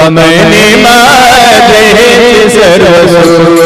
तुकामणी माझे सर्व सुख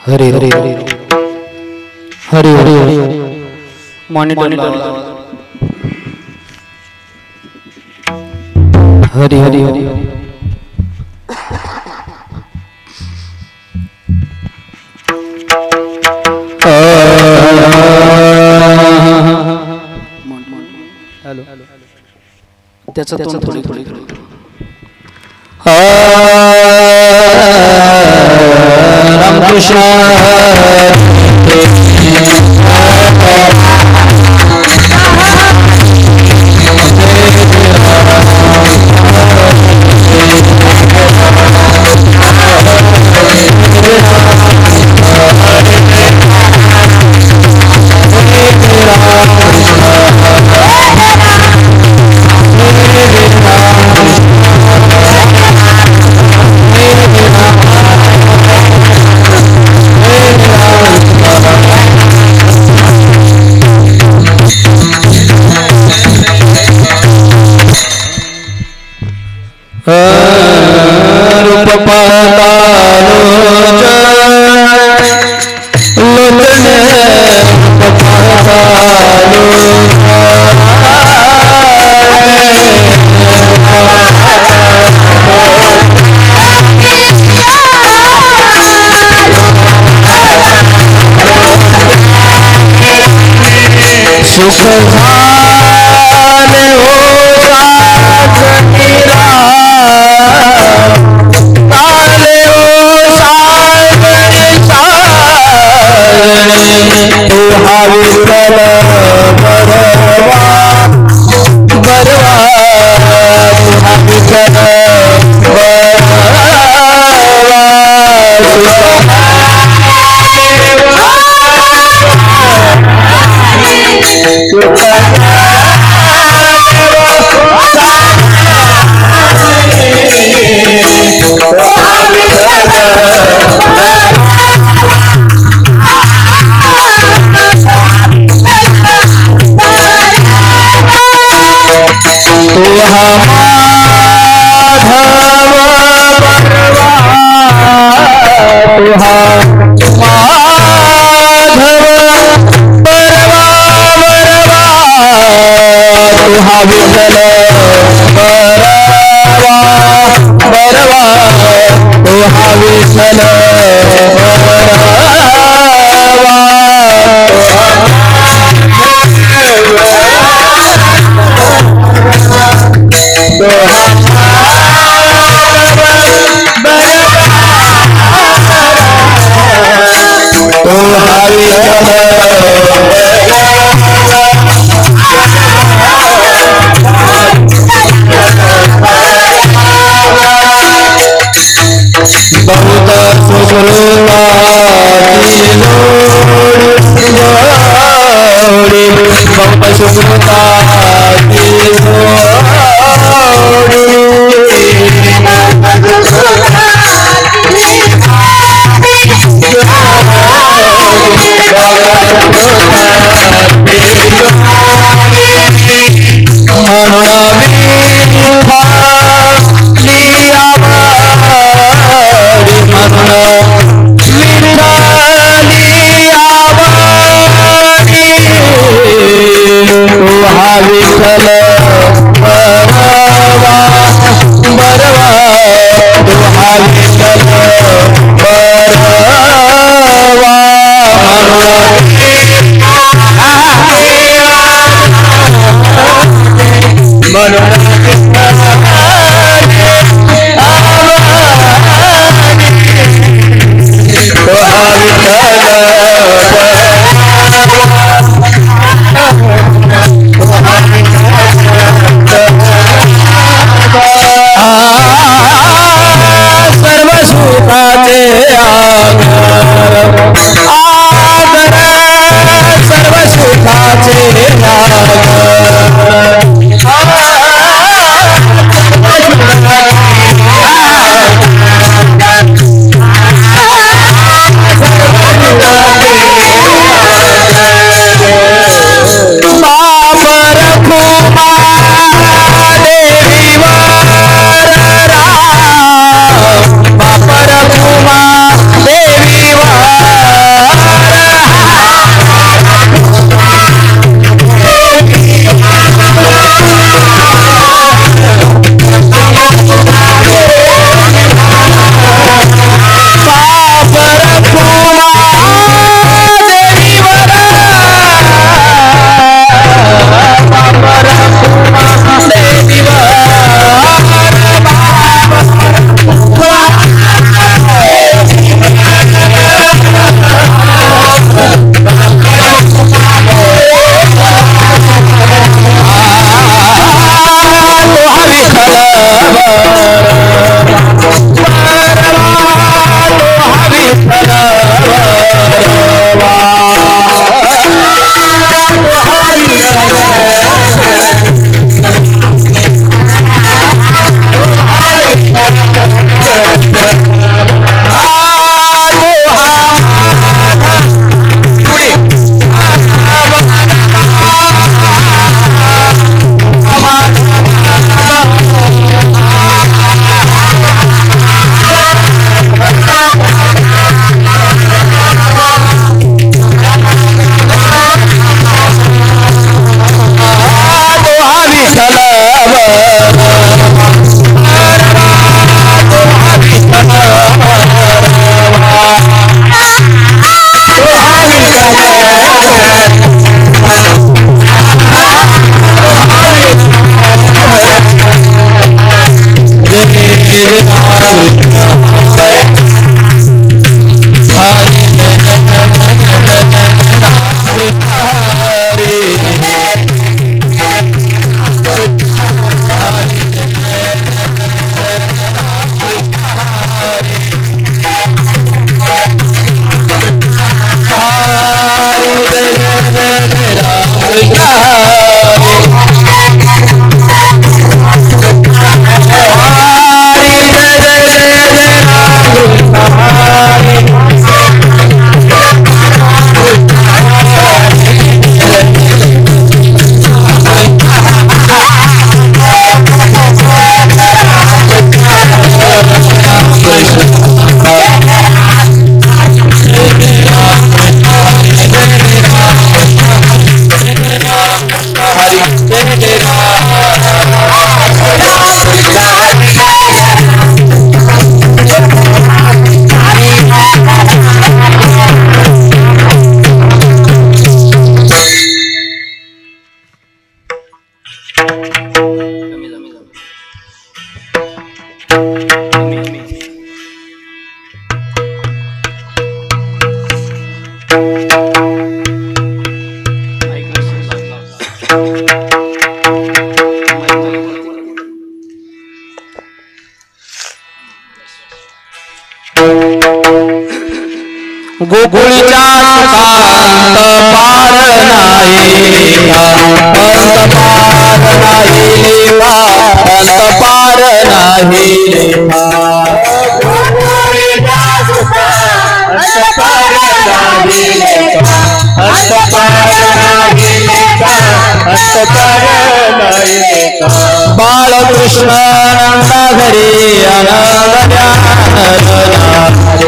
हरी हरी हरी हरी हरी मॉनिटर हरी हरी हरी हेलो त्याचा थोडी थोडी रामकृष्ण सर्व सुखाचे सर्व सुखाचे गोकुळीच्या सुखांत पार नाही अंत पार नाही लेवा अंत पार नाही लेवा गोकुळीच्या सुखांत पार नाही लेवा अंत पार नाही लेवा अंत पार नाही लेवा बाळकृष्ण नंदा घरी आनंद ध्यान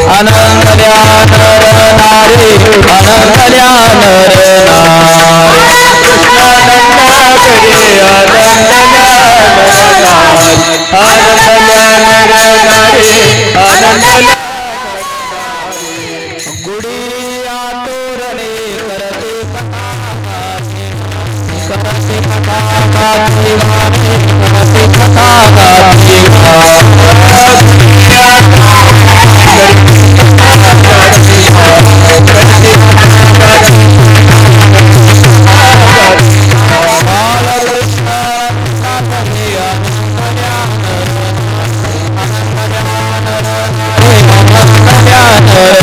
आनंद ध्यान नारी आनंद ध्यान गुडिया तोरणे करते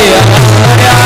Gokulia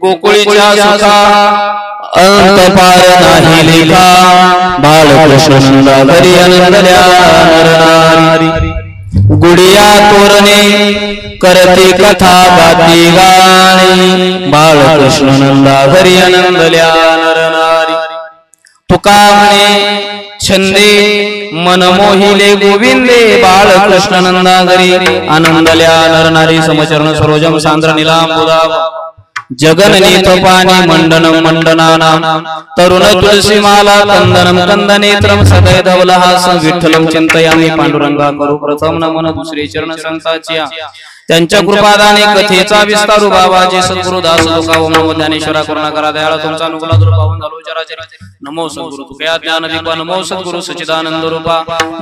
गोकुळीच्या सुखा अंत पार नाही लेखा बाळकृष्ण नंदाघरी आनंदल्या नरनारी गुडिया तोरणे करते कथा गाती गाणी बाळकृष्ण नंदाघरी आनंदल्या नरनारी तुका म्हणे छंदे मन मोहिले गोविंदे बाळकृष्ण नंदाघरी आनंदल्या नरनारी समचरण सरोजम सांद्र निलांबुदा जगननी तोपानी मंडनम मंडनानाम तरुण तुलसी माला कंदनम कंदनेत्रम सदय धवलहास विठ्ठलम चिंतयामी पांडुरंगा करू प्रथम नमन दुसरे चरण संताच्या त्यांच्या कृपादाने कथेचा विस्तारू बाबाजी सद्गुरु दास लोका नमो ज्ञानेश्वरा करुणा करा दयाळा तुमचा अनुकूला दुर्भावन झालो चराचरी नमो सद्गुरु तुकया ज्ञान दीपा नमो सद्गुरु सच्चिदानंद रूपा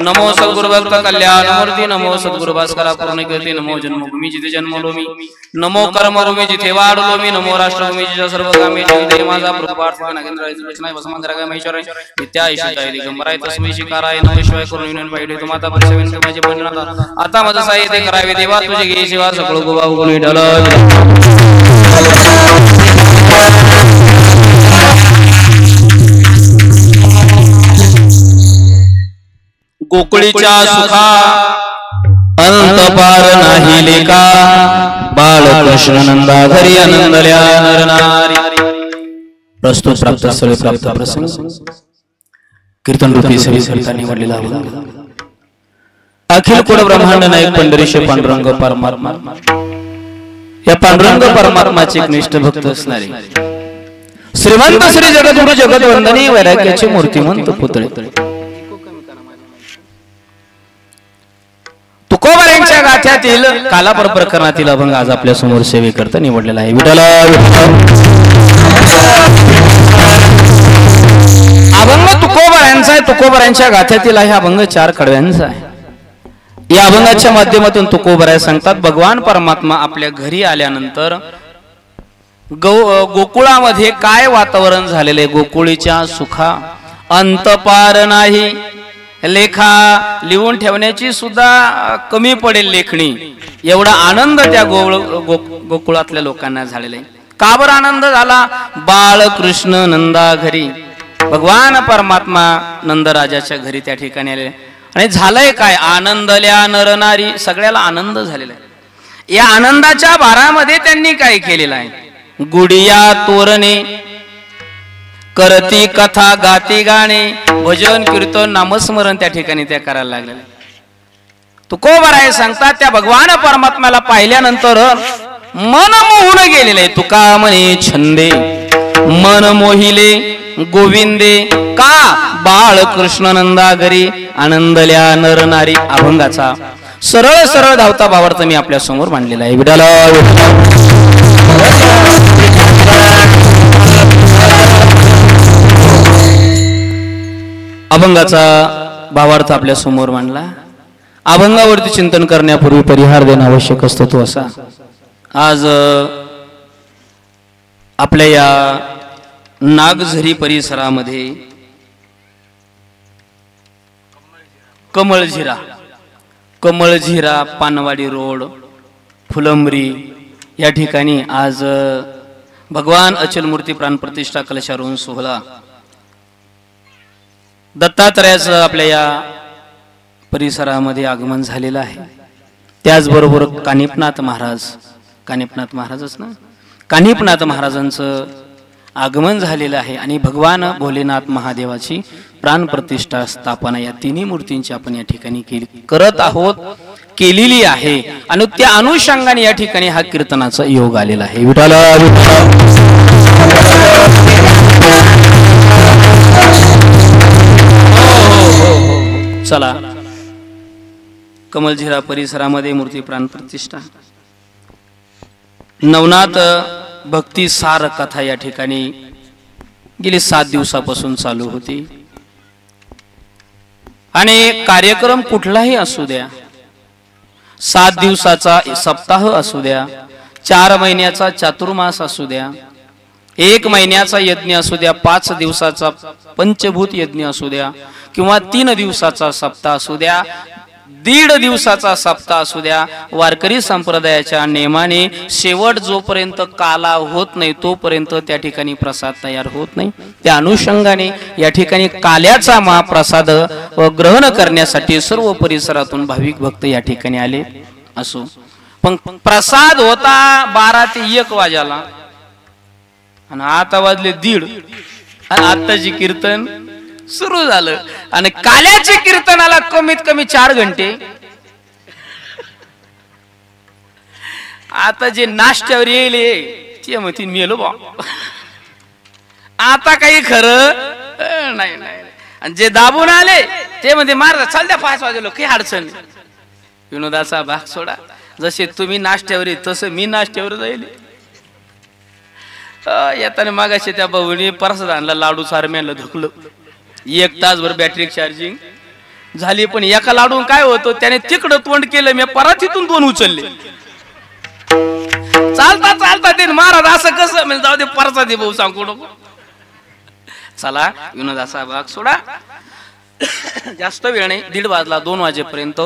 नमो सद्गुरु भक्त कल्याण मूर्ती नमो सद्गुरु भास्करा पूर्ण कीर्ती नमो जन्मभूमी जिथे जन्मलो मी नमो कर्मभूमी जिथे वाढलो मी नमो राष्ट्रभूमी जिथे सर्व कामे जिथे माझा प्रभात नागेंद्र रचना वसमंतराय महेश्वर नित्या ईशाय दिगंबराय तस्मै शिकाराय नमः शिवाय करून विनन पाहिजे तू माता परमेश्वरी माझे बंधन आता माझा साहित्य करावे देवा तुझे घे सेवा सकळ गोवा उगुल ढल गोकुळीच्या सुखा अंत पार नाही लेका बाळकृष्ण नंदाघरी आनंदल्या नरनारी प्रस्तुत प्राप्त स्थळे प्राप्त प्रसंग कीर्तन रूपी सभी संता निवडलेला अखिल कुड ब्रह्मांड नायक पंढरीश पांडुरंग परमात्मा या पांडुरंग परमात्माचे एक निष्ठ भक्त असणारे श्रीमंत श्री जगद्गुरु जगदवंदनी वैराग्याचे मूर्तिमंत पुतळे तुकोबारांच्या गाथ्यातील कालापर प्रकरणातील अभंग आज आपल्या समोर सेवेकरता निवडलेला आहे विठ्ठल अभंग तुकोबारांचा आहे तुकोबारांच्या गाथ्यातील आहे अभंग 4 कडव्यांचा आहे या अभंगाच्या माध्यमातून तुकोबाराय सांगतात भगवान परमात्मा आपल्या घरी आल्यानंतर गोकुळामध्ये काय वातावरण झालेले गोकुळीच्या सुखा अंत पार नाही लेखा लिहून ठेवण्याची सुद्धा कमी पडेल लेखणी एवढा आनंद त्या गोकुळातल्या लोकांना झालेला आहे का बरं आनंद झाला बाळकृष्ण नंदा घरी भगवान परमात्मा नंदराजाच्या घरी त्या ठिकाणी आले आणि झालंय काय आनंदल्या नरनारी सगळ्याला आनंद झालेला आहे या आनंदाच्या भारामध्ये त्यांनी काय केलेलं आहे गुडिया तोरणे करती कथा गाती गाणे भजन कीर्तन नामस्मरण त्या ठिकाणी त्या करायला लागलेलं तुकोबराय सांगतात त्या भगवान परमात्म्याला पाहिल्यानंतर मन मोहून गेलेले आहे. तुका म्हणे छंदे मन मोहिले गोविंदे का बाळ कृष्ण नंदागरी आनंदल्या नर नारी. अभंगाचा सरळ सरळ धावता भावार्थ मी आपल्या समोर मांडलेला आहे. विठाला अभंगाचा भावार्थ आपल्या समोर मांडला. अभंगावरती चिंतन करण्यापूर्वी परिहार देणं आवश्यक असतो तो असा. आज आपल्या या नागझरी परिसरामध्ये कमळझिरा पानवाडी रोड फुलंब्री या ठिकाणी आज भगवान अचल मूर्ती प्राणप्रतिष्ठा कलशारोहण सोहळा दत्तात्रयाचं आपल्या या परिसरामध्ये आगमन झालेलं आहे. त्याचबरोबर कानिपनाथ महाराजांचं आगमन झालेलं आहे आणि भगवान भोलेनाथ महादेवाची प्राणप्रतिष्ठा स्थापना या तिन्ही मूर्तींची आपण या ठिकाणी करत आहोत, केलेली आहे आणि त्या अनुषंगाने या ठिकाणी हा कीर्तनाचा योग आलेला आहे. विठाला चला कमलझिरा परिसरामध्ये मूर्ती प्राणप्रतिष्ठा नवनाथ भक्ती सार कथा या ठिकाणी गेली 7 दिवसापासून चालू होती आणि कार्यक्रम कुठलाही असू द्या, 7 दिवसाचा सप्ताह असू द्या, 4 महिन्याचा चातुर्मास असू द्या, 1 महिन्याचा यज्ञ असू द्या, 5 दिवसाचा पंचभूत यज्ञ असू द्या किंवा 3 दिवसाचा सप्ताह असू द्या, 1.5 दिवसाचा सप्ताह असू द्या, वारकरी संप्रदायाच्या नियमाने शेवट जोपर्यंत काला होत नाही तोपर्यंत त्या ठिकाणी प्रसाद तयार होत नाही. त्या अनुषंगाने या ठिकाणी काल्याचा महाप्रसाद ग्रहण करण्यासाठी सर्व परिसरातून भाविक भक्त या ठिकाणी आले असो. पण प्रसाद होता 12 ते 1 वाजाला आणि आता वाजले 1:30 आणि आत्ताची कीर्तन सुरू झालं आणि काल्याच्या कीर्तनाला कमीत कमी 4 घंटे. आता जे नाश्त्यावर येईल ते म्हणतील मेलो बा, आता काही खरं नाही. आणि जे दाबून आले ते म्हणते मार चालत्या 5 वाजलो काही अडचण. विनोदाचा भाग सोडा, जसे तुम्ही नाश्त्यावर येत तसं मी नाश्त्यावर जाईल. येताना मागाशी त्या भाऊनी परसाद आणला, लाडू सारम्याला धुकलं, 1 तासभर बॅटरी चार्जिंग झाली. पण एका लाडून काय होतं त्याने तिकडं तोंड केलं, मी परातीतून 2 उचलले. चालता ते महाराज असं कसं म्हणजे जाऊ दे परसा दे भाऊ सांगू नको. चला विनोदाचा भाग सोडा, जास्त वेळ नाही. 1:30 वाजला, 2 वाजेपर्यंत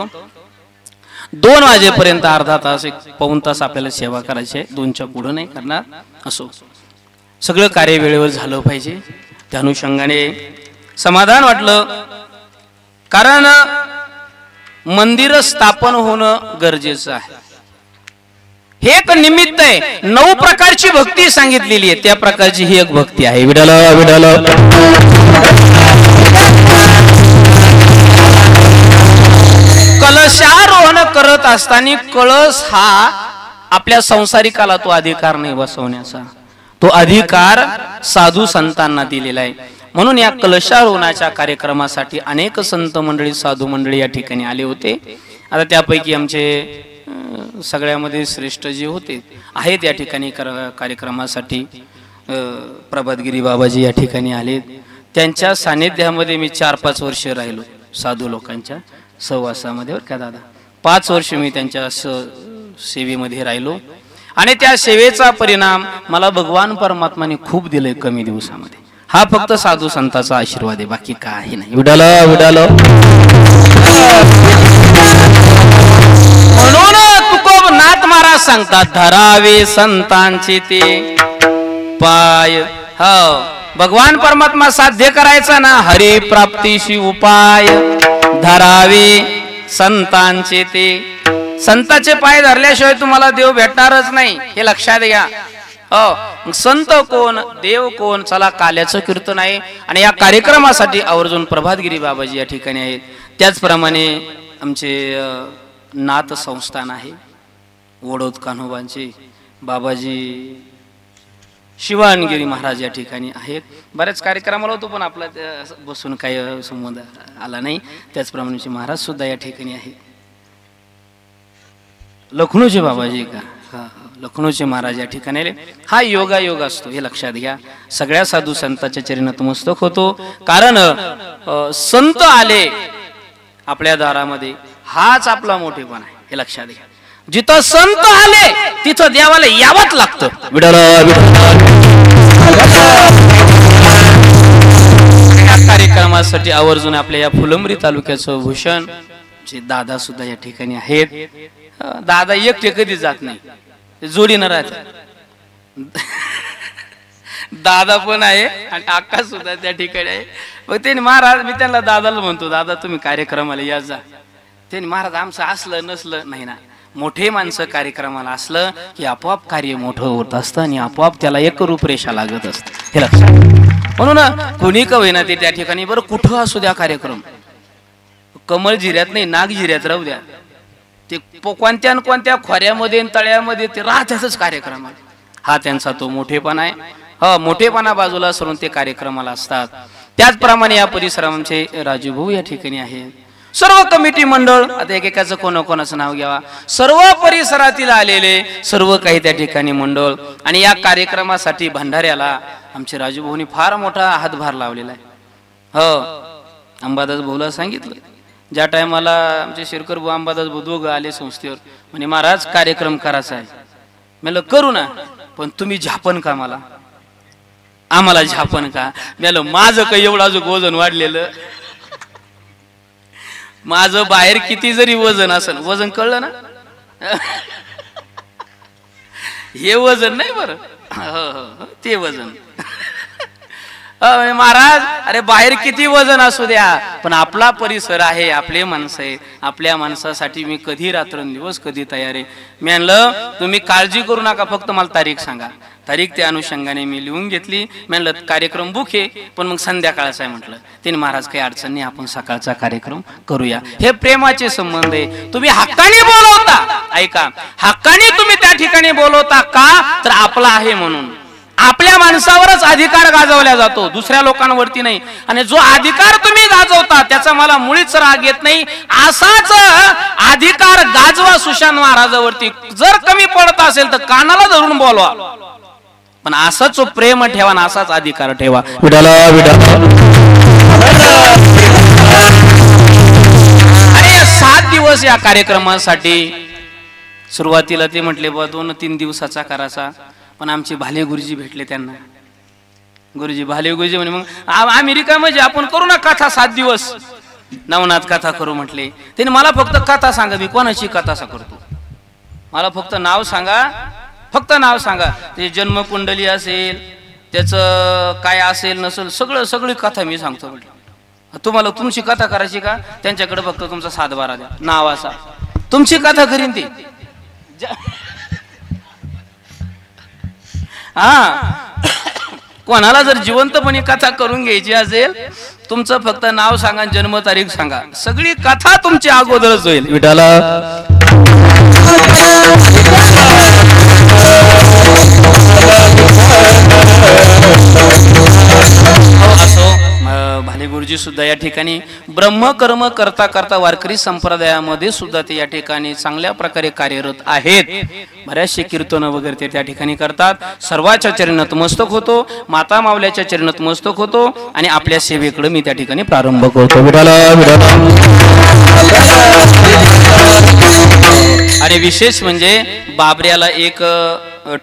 2 वाजेपर्यंत अर्धा तास 1 पाऊण तास आपल्याला सेवा करायची. 2च्या पुढे नाही करणार. असो सगळं कार्य वेळेवर झालं पाहिजे. त्या अनुषंगाने समाधान वाटलं, कारण मंदिर स्थापन होणं गरजेचं आहे. हे एक निमित्त आहे. 9 प्रकारची भक्ती सांगितलेली आहे, त्या प्रकारची ही एक भक्ती आहे. विठ्ठल विठ्ठल कलशारोहण करत असताना कळस हा आपल्या संसारिकाला तो अधिकार नाही बसवण्याचा, तो अधिकार साधू संतांना दिलेला आहे. म्हणून या कलशारोहणाच्या कार्यक्रमासाठी अनेक संत मंडळी साधू मंडळी या ठिकाणी आले होते. आता त्यापैकी आमचे सगळ्यामध्ये श्रेष्ठ जे होते आहेत या ठिकाणी कार्यक्रमासाठी प्रभातगिरी बाबाजी या ठिकाणी आले. त्यांच्या सानिध्यामध्ये मी 4-5 वर्ष राहिलो साधू लोकांच्या सहवासामध्ये. बरं का दादा, 5 वर्ष मी त्यांच्या सेवेमध्ये राहिलो आणि त्या सेवेचा परिणाम मला भगवान परमात्माने खूप दिले कमी दिवसामध्ये. हा फक्त साधू संतांचा आशीर्वाद आहे, बाकी काही नाही. विडाल विडाल म्हणून तुकोबनाथ महाराज सांगतात, धरावे संतांचे ते पाय. हो, भगवान परमात्मा साध्य करायचा ना, हरी प्राप्तीशी उपाय. धरावे संतांचे ते, संतांचे पाय धरल्याशिवाय तुम्हाला देव भेटणारच नाही, हे लक्षात घ्या. हो, संत कोण, देव कोण. चला काल्याचं कीर्तन आहे आणि या कार्यक्रमासाठी आवर्जून प्रभातगिरी बाबाजी या ठिकाणी आहेत. त्याचप्रमाणे आमचे नाथ संस्थान आहे. वडोद कान्होबांचे बाबाजी शिवानगिरी महाराज या ठिकाणी आहेत. बऱ्याच कार्यक्रमाला होतो पण आपला बसून काही संबंध आला नाही. त्याचप्रमाणे महाराज सुद्धा या ठिकाणी आहे. लखनौचे बाबाजी का, हा लखनौचे महाराज या ठिकाणी आले. हा योगायोग असतो हे लक्षात घ्या. सगळ्या साधू संतांच्या चरणी नतमस्तक होतो. कारण संत आले आपल्या दारामध्ये हाच आपला मोठेपणा आहे हे लक्षात घ्या. जिथं संत आले तिथं देवाला यावंच लागतं. या कार्यक्रमासाठी आवर्जून आपल्या या फुलंब्री तालुक्याचं भूषण जे दादा सुद्धा या ठिकाणी आहेत. दादा एकटे कधी जात नाही, जोडीनं राहत. दादा पण आहे आणि अक्का सुद्धा त्या ठिकाणी आहे. मग त्यांनी महाराज, मी त्यांना दादाला म्हणतो, दादा तुम्ही कार्यक्रमाला या जा. त्यांनी महाराज आमचं असलं नसलं नाही ना, मोठे माणसं कार्यक्रमाला असलं की आपोआप कार्य मोठं होत असतं आणि आपोआप त्याला एक रूपरेषा लागत असते हे लक्षात. म्हणून कोणी का होईना ते त्या ठिकाणी, बरं कुठं असू द्या कार्यक्रम, कमळ जिऱ्यात नाही नाग जिऱ्यात राहू द्या, ते कोणत्या कोणत्या खोऱ्यामध्ये तळ्यामध्ये ते राहतातच कार्यक्रमात. हा त्यांचा तो मोठेपणा आहे. हा मोठेपणा बाजूला सरून ते कार्यक्रमाला असतात. त्याचप्रमाणे या परिसराचे राजू भाऊ या ठिकाणी आहे. सर्व कमिटी मंडळ, आता एकेकाचं कोणाकोणाचं नाव घ्यावा, सर्व परिसरातील आलेले सर्व काही त्या ठिकाणी मंडळ. आणि या कार्यक्रमासाठी भंडाऱ्याला आमचे राजू भाऊनी फार मोठा हातभार लावलेला आहे. हो, अंबादास भाऊला सांगितलं, ज्या टायमाला आमचे शिरकर भाऊ अंबादास भाऊ दोघं आले संस्थेवर, म्हणे महाराज कार्यक्रम करायचा आहे. म्हणलं करू ना, पण तुम्ही झापण का मला, आम्हाला झापण का. म्हणलं माझं काही एवढं अजून वजन वाढलेलं, माझं बाहेर किती जरी वजन असेल, वजन कळलं ना, हे वजन नाही बरं, ते वजन. महाराज अरे बाहेर किती वजन असू द्या, पण आपला परिसर आहे, आपले माणसं आहे, आपल्या माणसासाठी मी कधी रात्रंदिवस कधी तयार आहे. मी म्हणलं तुम्ही काळजी करू नका, फक्त मला तारीख सांगा. तारीख त्या अनुषंगाने मी लिहून घेतली. म्हणलं कार्यक्रम बुक आहे, पण मग संध्याकाळचा आहे म्हटलं. तिने महाराज काही अडचण नाही, आपण सकाळचा कार्यक्रम करूया. हे प्रेमाचे संबंध आहे. तुम्ही हक्काने बोलवता, ऐका, हक्काने तुम्ही त्या ठिकाणी बोलवता का, तर आपला आहे म्हणून. आपल्या माणसावरच अधिकार गाजवला जातो, दुसऱ्या लोकांवरती नाही. आणि जो अधिकार तुम्ही गाजवता त्याचा मला मुळीच राग येत नाही. असाच अधिकार गाजवा सुशांत महाराजावरती. जर कमी पडत असेल तर कानाला धरून बोलवा, पण असाच प्रेम ठेवा आणि असाच अधिकार ठेवा. आणि 7 दिवस या कार्यक्रमासाठी सुरुवातीला ते म्हटले बा 2-3 दिवसाचा करायचा, पण आमचे भाले गुरुजी भेटले त्यांना. गुरुजी भाले गुरुजी म्हणे मग अमेरिका म्हणजे आपण करू ना कथा 7 दिवस नवनाथ कथा करू म्हटले. त्यांनी मला फक्त कथा सांगा, मी कोणाची कथा करतो, मला फक्त नाव सांगा, फक्त नाव सांगा. ते जन्मकुंडली असेल, त्याचं काय असेल नसेल, सगळी कथा मी सांगतो म्हटलं. तुम्हाला तुमची कथा करायची का, त्यांच्याकडे फक्त तुमचा 7-12 द्या, नाव असा, तुमची कथा करीन ती. हा, कोणाला जर जिवंतपणे कथा करून घ्यायची असेल, तुमचं फक्त नाव सांगा, जन्म तारीख सांगा, सगळी कथा तुमची अगोदरच होईल. विठाला असो. भाले गुरुजी सुद्धा या ठिकाणी ब्रह्मकर्म करता करता वारकरी संप्रदायामध्ये सुद्धा ते या ठिकाणी चांगल्या प्रकारे कार्यरत आहेत. बऱ्याचशे कीर्तन वगैरे ते त्या ठिकाणी करतात. सर्वाच्या चरणी नतमस्तक होतो, माता मावल्याच्या चरणी नतमस्तक होतो आणि आपल्या सेवेकडे मी त्या ठिकाणी प्रारंभ करतो. आणि विशेष म्हणजे बाबऱ्याला एक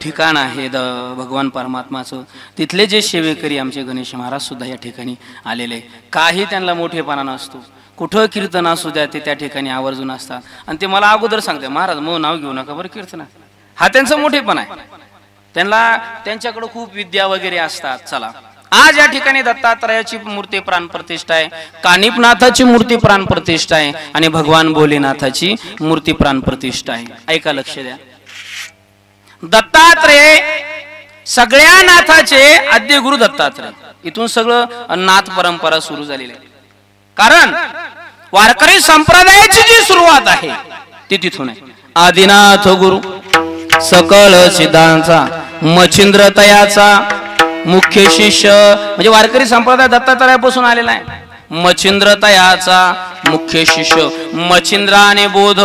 ठिकाण आहे भगवान परमात्माचं, तिथले जे सेवेकरी आमचे गणेश महाराज सुद्धा या ठिकाणी आलेले. काही त्यांना मोठेपणा नसतो, कुठं कीर्तन असू द्या ते त्या ठिकाणी आवर्जून असतात. आणि ते मला अगोदर सांगते, महाराज मग नाव घेऊ नका बरं कीर्तन, हा त्यांचा मोठेपणा आहे. त्यांच्याकडे खूप विद्या वगैरे असतात. चला, आज या ठिकाणी दत्तात्रयाची मूर्ती प्राण प्रतिष्ठा आहे, कानिपनाथाची मूर्ती प्राण प्रतिष्ठा आहे आणि भगवान भोलेनाथाची मूर्ती प्राण प्रतिष्ठा आहे. ऐका, लक्ष द्या. दत्तात्रय सगळ्या नाथाचे आद्य गुरु दत्तात्रय, इथून सगळं नाथ परंपरा सुरू झालेली आहे. कारण वारकरी संप्रदायाची जी सुरुवात आहे ते तिथून आहे. आदिनाथ गुरु सकळ सिद्धांचा मच्छिंद्र तयाचा मुख्य शिष्य म्हणजे वारकरी संप्रदाय दत्तात्रयापासून आलेला आहे. मच्छिंद्र तयाचा मुख्य शिष्य मच्छिंद्राने बोध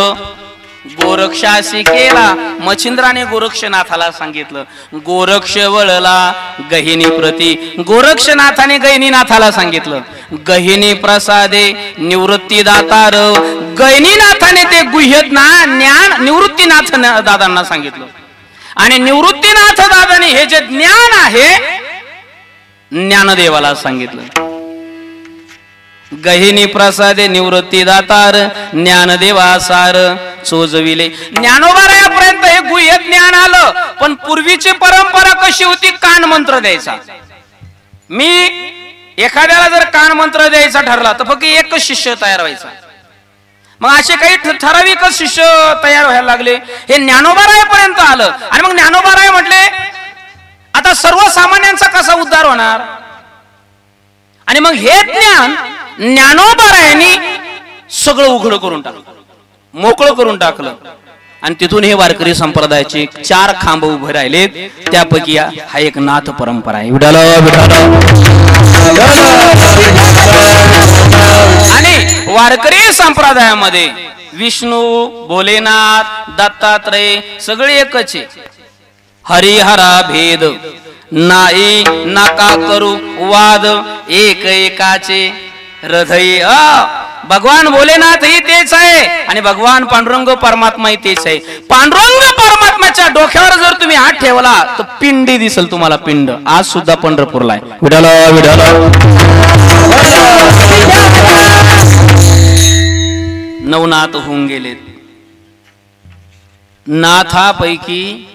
गोरक्षासी केला. मच्छिंद्राने गोरक्षनाथाला सांगितलं. गोरक्ष वळला गहिनी प्रती. गोरक्षनाथाने गहिनीनाथाला सांगितलं. गहिनी प्रसादे निवृत्ती दातार. गहिनीनाथाने ते गुह्य ज्ञान निवृत्तीनाथ दादांना सांगितलं. आणि निवृत्तीनाथ दादाने हे जे ज्ञान आहे ज्ञानदेवाला सांगितलं. गहिनी प्रसादे निवृत्ती दातार ज्ञानदेवासार चोजविले. ज्ञानोबारायापर्यंत हे गुह्य ज्ञान आलं. पण पूर्वीची परंपरा कशी होती? कान मंत्र द्यायचा. मी एखाद्याला जर कान मंत्र द्यायचा ठरला तर फक्त एकच शिष्य तयार व्हायचा. मग असे काही ठराविकच शिष्य तयार व्हायला लागले. हे ज्ञानोबारायापर्यंत आलं. आणि मग ज्ञानोबाराय म्हटले आता सर्वसामान्यांचा कसा उद्धार होणार? आणि मग हे ज्ञान ज्ञानोबारायांनी सगळं उघड करून टाकलं, मोकळं करून टाकलं. आणि तिथून हे वारकरी संप्रदायाचे 4 खांब उभे राहिले. त्यापैकी हा एक नाथ परंपरा आहे. विठाल विठाल. आणि वारकरी संप्रदायामध्ये विष्णू भोलेनाथ दत्तात्रय सगळे एकच आहे. हरिहरा भेद नाही नाका करू वाद एक एकाचे हृदय. भगवान भोलेनाथ ही तेच आहे आणि भगवान पांडुरंग परमात्मा ही तेच आहे. पांडुरंग परमात्म्याच्या डोक्यावर जर तुम्ही हात ठेवला तर पिंडी दिसल तुम्हाला. पिंड आज सुद्धा पंढरपूरला आहे. विठाल विठाल. नवनाथ होऊन गेलेत. नाथापैकी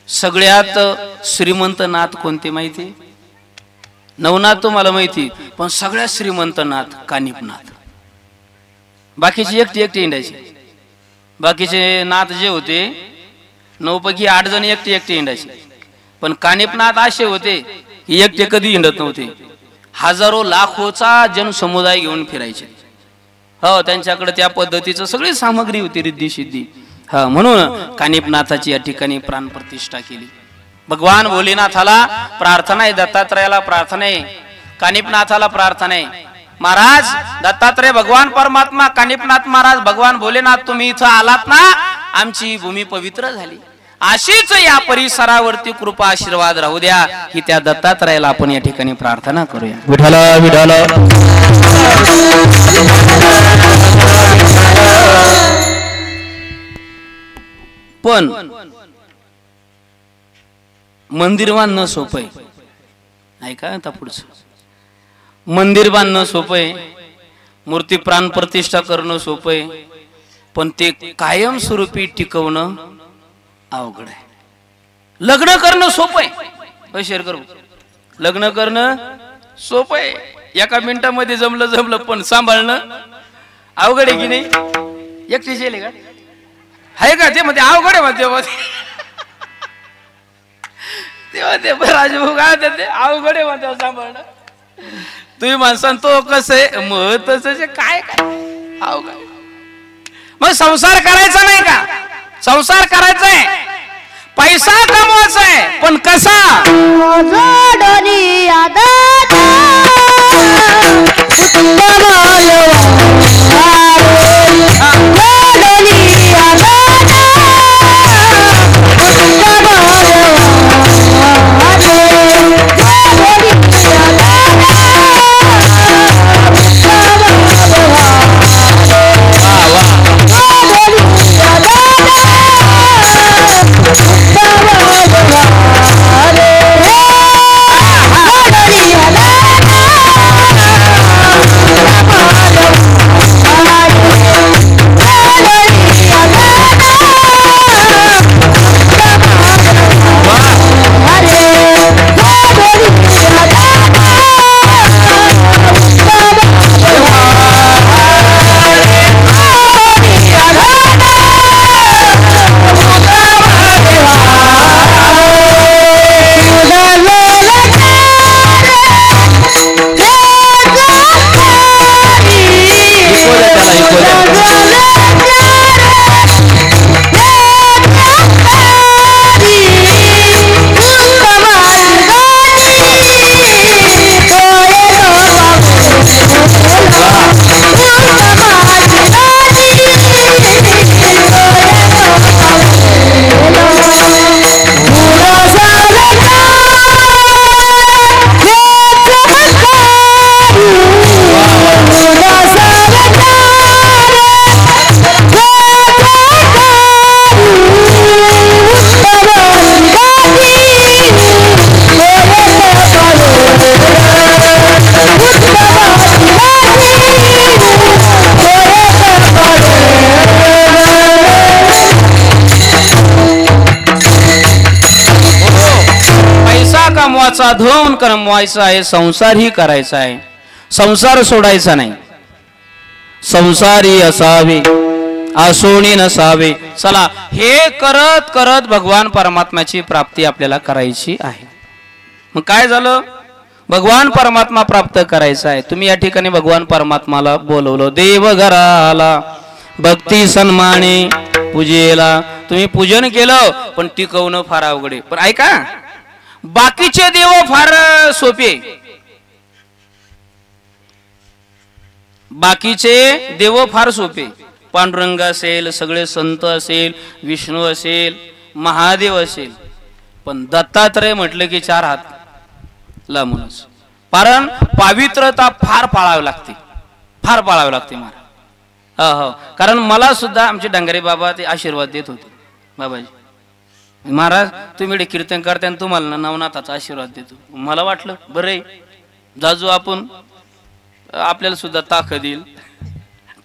सगळ्यात श्रीमंत नाथ कोणते माहिती? नवनाथ तुम्हाला माहिती, पण सगळ्यात श्रीमंत नाथ कानिपनाथ. बाकीचे एकटी एकटी हिंडायचे. बाकीचे नाथ जे होते 9 पैकी 8 जण एकटी एकटी हिंडायचे. पण कानिपनाथ असे होते की एकटे कधी हिंडत नव्हते. हजारो लाखोचा जनसमुदाय घेऊन फिरायचे. हो, त्यांच्याकडे त्या पद्धतीचं सगळी सामग्री होती, रिद्धी सिद्धी. हा, म्हणून कानिपनाथाची या ठिकाणी प्राण प्रतिष्ठा केली. भगवान भोलेनाथाला प्रार्थना आहे, दत्तात्रयाला प्रार्थना आहे, कानिपनाथाला प्रार्थना आहे. महाराज दत्तात्रय भगवान परमात्मा, कानिपनाथ महाराज भगवान भोलेनाथ, तुम्ही इथं आलात ना, आमची भूमी पवित्र झाली. अशीच या परिसरावरती कृपा आशीर्वाद राहू द्या ही त्या दत्तात्रयाला आपण या ठिकाणी प्रार्थना करूया. विठ्ठल विठ्ठल. पण मंदिर बांधणं सोपं आहे. ऐका आता पुढचं. मंदिर बांधणं सोपं आहे, मूर्ती प्राण प्रतिष्ठा करणं सोपं आहे, पण ते कायमस्वरूपी टिकवणं अवघड आहे. लग्न करणं सोपं आहे. शेअर करू. लग्न करणं सोपं आहे, एका मिनिटामध्ये जमलं, पण सांभाळणं अवघड आहे की नाही? एकटीच येईल का? आहे का ते मध्ये अवघड आहे मध्ये तेव्हा राजभाऊ काय ते अवघड आहे मध्ये सांभाळणं. तुम्ही माणसां तो कसं आहे मग तसं काय काय अवघड. मग संसार करायचा नाही का? संसार करायचा आहे, पैसा कमवायचा आहे, पण कसा? वाचाधून कमवायचा आहे, संसारही करायचा आहे, संसार सोडायचा नाही. संसारी असावे आसोनी नसावे. चला हे करत करत भगवान परमात्म्याची प्राप्ती आपल्याला करायची आहे. मग काय झालं, भगवान परमात्मा प्राप्त करायचा आहे. तुम्ही या ठिकाणी भगवान परमात्माला बोलवलं, देव घराला भक्ती सन्माने पूजेला. तुम्ही पूजन केलं पण टिकवणं फार अवघड आहे. पण ऐका, बाकीचे देव फार सोपे, बाकीचे देव फार सोपे. पांडुरंग असेल, सगळे संत असेल, विष्णू असेल, महादेव असेल, पण दत्तात्रय म्हटलं की 4 हात लांबूनच. कारण पवित्रता फार पाळावी लागते, फार पाळावी लागते महाराज. हो, कारण मला सुद्धा आमचे डांगरे बाबा ते आशीर्वाद देत होते. बाबाजी महाराज तुम्ही कीर्तन करता आणि तुम्हाला नवनाथाचा आशीर्वाद देतो. मला वाटलं बरं आहे, जाजू आपण आपल्याला सुद्धा ताकद येईल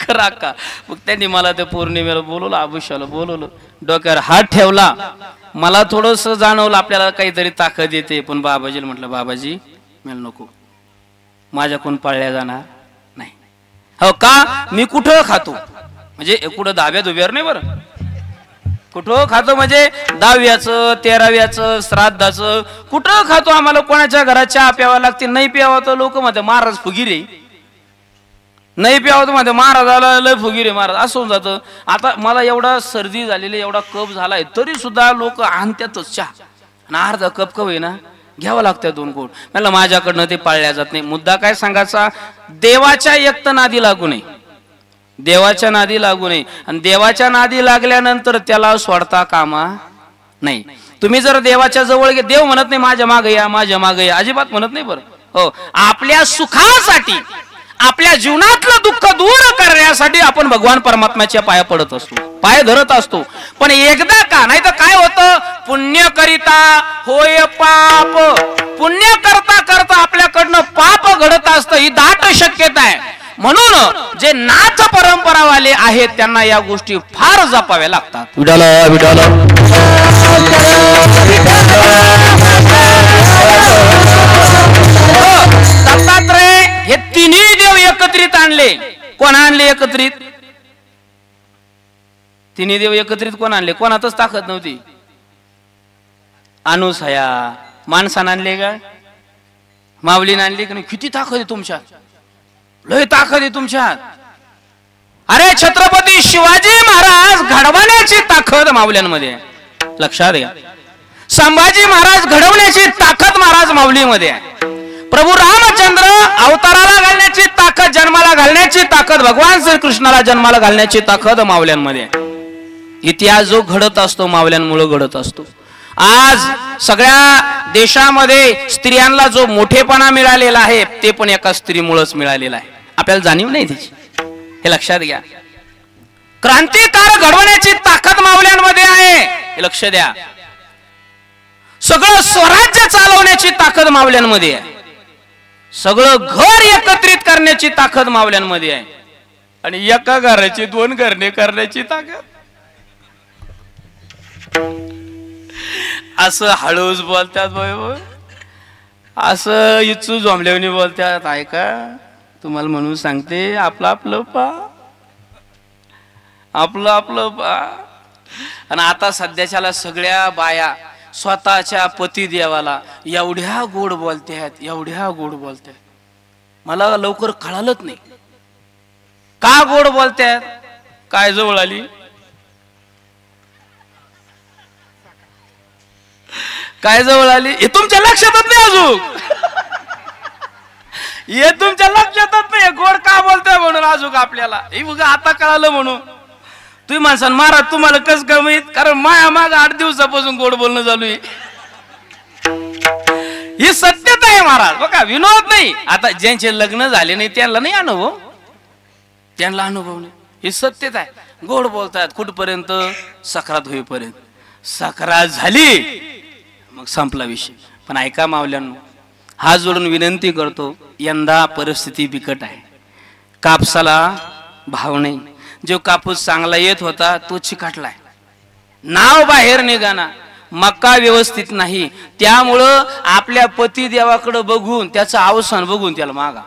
खरा का. मग त्यांनी मला ते पौर्णिमेला बोलवलं, अभिषेकाला बोलवलं, डोक्यावर हात ठेवला. मला थोडस जाणवलं आपल्याला काहीतरी ताकद येते. पण बाबाजीला म्हटलं, बाबाजी मला नको, माझ्याकडून पाळल्या जाणार नाही. हो का, मी कुठं खातो म्हणजे कुठं 10व्या दुब्यावर नाही, बरं कुठं खातो म्हणजे 10व्याचं 13व्याचं श्राद्धाचं कुठं खातो. आम्हाला कोणाच्या घरात चहा प्यावा लागते, नाही प्यावा तर लोक म्हणते महाराज फुगिरे, नाही प्यावं तर म्हणते महाराजाला लय फुगिरे महाराज, असं होऊन जातं. आता मला एवढा सर्दी झालेली, एवढा कप झालाय, तरी सुद्धा लोक आणतातच चहा, आणि अर्धा कप आहे ना घ्यावं लागतं 2 घोट. म्हणलं माझ्याकडनं ते पाळल्या जात नाही. मुद्दा काय सांगायचा, देवाच्या एकत नादी लागू नये, देवाच्या नादी लागू नये. आणि देवाच्या नादी लागल्यानंतर त्याला सोडता कामा नाही. तुम्ही जर देवाच्या जवळ गे, देव म्हणत नाही माझ्या मागे या, माझ्या मागे या, अजिबात म्हणत नाही. बरं हो, आपल्या सुखासाठी, आपल्या जीवनातलं दुःख दूर करण्यासाठी आपण भगवान परमात्म्याच्या पाया पडत असतो, पाय धरत असतो. पण एकदा का नाही तर काय होतं, पुण्य करिता होय पाप, पुण्य करता करता आपल्याकडनं पाप घडत असतं, ही दाट शक्यता आहे. म्हणून जे नाथ परंपरावाले आहेत त्यांना या गोष्टी फार जपाव्या लागतात. विठाला विठाला दत्तात्रय हे तिन्ही देव एकत्रित आणले. कोण आणले एकत्रित? तिन्ही देव एकत्रित कोण आणले? कोणातच ताकद नव्हती. अनुसया माणसानं आणले का? माऊलीनं आणली का नाही? किती ताकद आहे तुमच्यात, लय ताकद आहे तुमच्यात. अरे छत्रपती शिवाजी महाराज घडवण्याची ताकद माऊल्यांमध्ये, लक्षात घ्या. संभाजी महाराज घडवण्याची ताकद महाराज माऊलीमध्ये आहे. प्रभू रामचंद्र अवताराला घालण्याची ताकद, जन्माला घालण्याची ताकद, भगवान श्रीकृष्णाला जन्माला घालण्याची ताकद माऊल्यांमध्ये आहे. इतिहास जो घडत असतो माऊल्यांमुळे घडत असतो. आज सगळ्या देशामध्ये स्त्रियांना जो मोठेपणा मिळालेला आहे ते पण एका स्त्रीमुळेच मिळालेला आहे. आपल्याला जाणीव नाही त्याची, हे लक्षात घ्या. क्रांतिकार घडवण्याची ताकद माऊल्यांमध्ये आहे, हे लक्ष द्या. सगळं स्वराज्य चालवण्याची ताकद माऊल्यांमध्ये आहे. सगळं घर एकत्रित करण्याची ताकद माऊल्यांमध्ये आहे. आणि एका घराची 2 घरणे करण्याची ताकद. असं हळूच बोलतात बाई, असं इच्छू जमल्याने बोलतात. ऐका तुम्हाला म्हणून सांगते, आपलं आपलं पा, आपलं आपलं पा. आणि आता सध्याच्याला सगळ्या बाया स्वतःच्या पतिदेवाला एवढ्या गोड बोलतात, एवढ्या गोड बोलतात. मला लवकर कळालंच नाही का गोड बोलतात. काय जवळ आली, काय जवळ आली, हे तुमच्या लक्षातच नाही अजून. हे तुमच्या लक्षातच नाही गोड का बोलताय म्हणून अजून आपल्याला. हे बघा आता कळालं म्हणून. तुम्ही माणसान महाराज तुम्हाला कस काय माहित, कारण माया माग 8 दिवसापासून गोड बोलणं चालू आहे. ही सत्यता आहे महाराज, बघा विनोद नाही. आता ज्यांचे लग्न झाले नाही त्यांना नाही अनुभव, त्यांना अनुभव नाही. ही सत्यता आहे. गोड बोलतात कुठपर्यंत, सकरात होईपर्यंत. सकरात झाली मग संपला विषय. पण ऐका मावल्यांनो, हात जोडून विनंती करतो, यंदा परिस्थिती बिकट आहे. कापसाला भाव नाही. जो कापूस चांगला येत होता तो चिकाटलाय, नाव बाहेर निघाना. मक्का व्यवस्थित नाही, त्यामुळं आपल्या पती देवाकडे बघून त्याचं अवसान बघून त्याला मागा.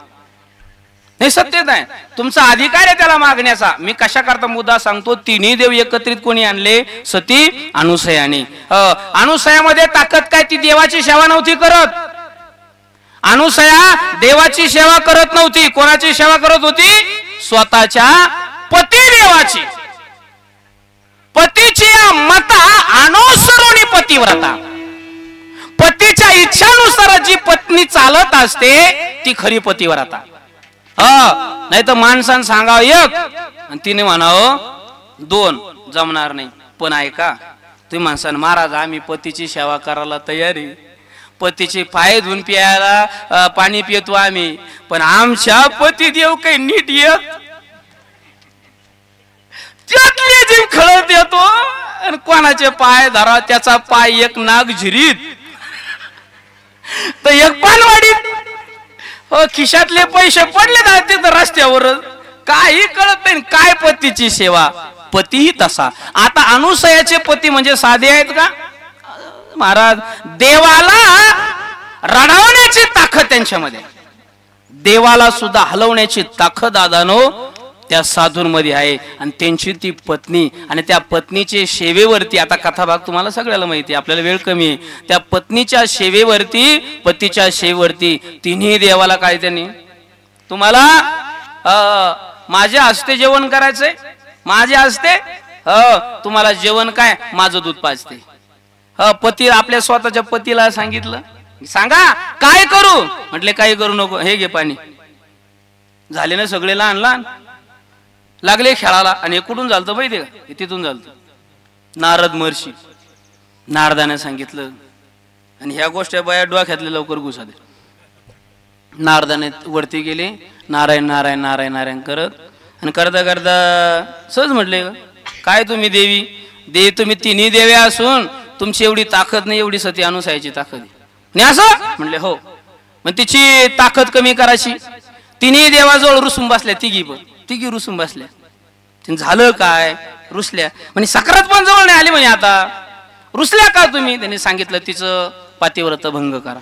हे सत्यच आहे, तुमचा अधिकार आहे त्याला मागण्याचा. मी कशा करता मुद्दा सांगतो. तिन्ही देव एकत्रित कोणी आणले? सती अनुसयाने. अनुसयामध्ये ताकद काय? ती देवाची सेवा नव्हती करत. अनुसया देवाची सेवा करत नव्हती. कोणाची सेवा करत होती? स्वतःच्या पती देवाची. पतीची मता अनुसरून पतिव्रता. पतीच्या इच्छानुसार जी पत्नी चालत असते ती खरी पतिव्रता. नाही तर माणसानं सांगावं एक आणि तिने म्हणावं दोन, जमणार नाही. पण ऐका, तुम्ही माणसानं महाराज आम्ही पतीची सेवा करायला तयारी, पतीचे पाय धुवून प्यायला पाणी पितो आम्ही, पण आमच्या पती देव काही नीट येत त्यातली जी खळत येतो आणि कोणाचे पाय धरा त्याचा पाय एक नाग झिरीत तर एक पानवाडीत. खिशातले पैसे पडले ना तिथं रस्त्यावर, काही कळत नाही. काय पतीची सेवा? पतीही तसा. आता अनुसयाचे पती म्हणजे साधे आहेत का महाराज? देवाला रडवण्याची ताकद त्यांच्यामध्ये, देवाला सुद्धा हलवण्याची ताकद दादानो त्या साधूंमध्ये आहे. आणि त्यांची ती पत्नी आणि त्या पत्नीचे सेवेवरती, आता कथाभाग तुम्हाला सगळ्याला माहिती आहे, आपल्याला वेळ कमी आहे. त्या पत्नीच्या सेवेवरती, पतीच्या सेवेवरती तिन्ही देवाला काय त्यांनी, तुम्हाला माझ्या हस्ते जेवण करायचंय, माझ्या हस्ते तुम्हाला जेवण काय? माझं दूध पाजते. पती आपल्या स्वतःच्या पतीला सांगितलं, सांगा काय करू? म्हटले काही करू नको, हे घे पाणी. झाले ना सगळे लहान लहान, लागले खेळाला. आणि कुठून झालतं माहिती का? तिथून झालतं. नारद महर्षी, नारदाने सांगितलं. आणि ह्या गोष्टी बाया डोक्यातले लवकर घुसा दे. नारदाने वरती गेले, नारायण नारायण नारायण नारायण करत, आणि करता करता सहज म्हटले, काय तुम्ही देवी दे, तुम्ही तिन्ही देवे असून तुमची एवढी ताकद नाही, एवढी सती अनुसयाची ताकद नाही असं म्हणले. हो. मग तिची ताकद कमी करायची. तिन्ही देवाजवळ रुसून बसल्या, तिघी रुसून बसल्या. झालं काय? रुसल्या. म्हणजे सकरात पण जवळ नाही आली. म्हणजे आता रुसल्या का तुम्ही? त्यांनी सांगितलं तिचं पातिव्रत भंग करा.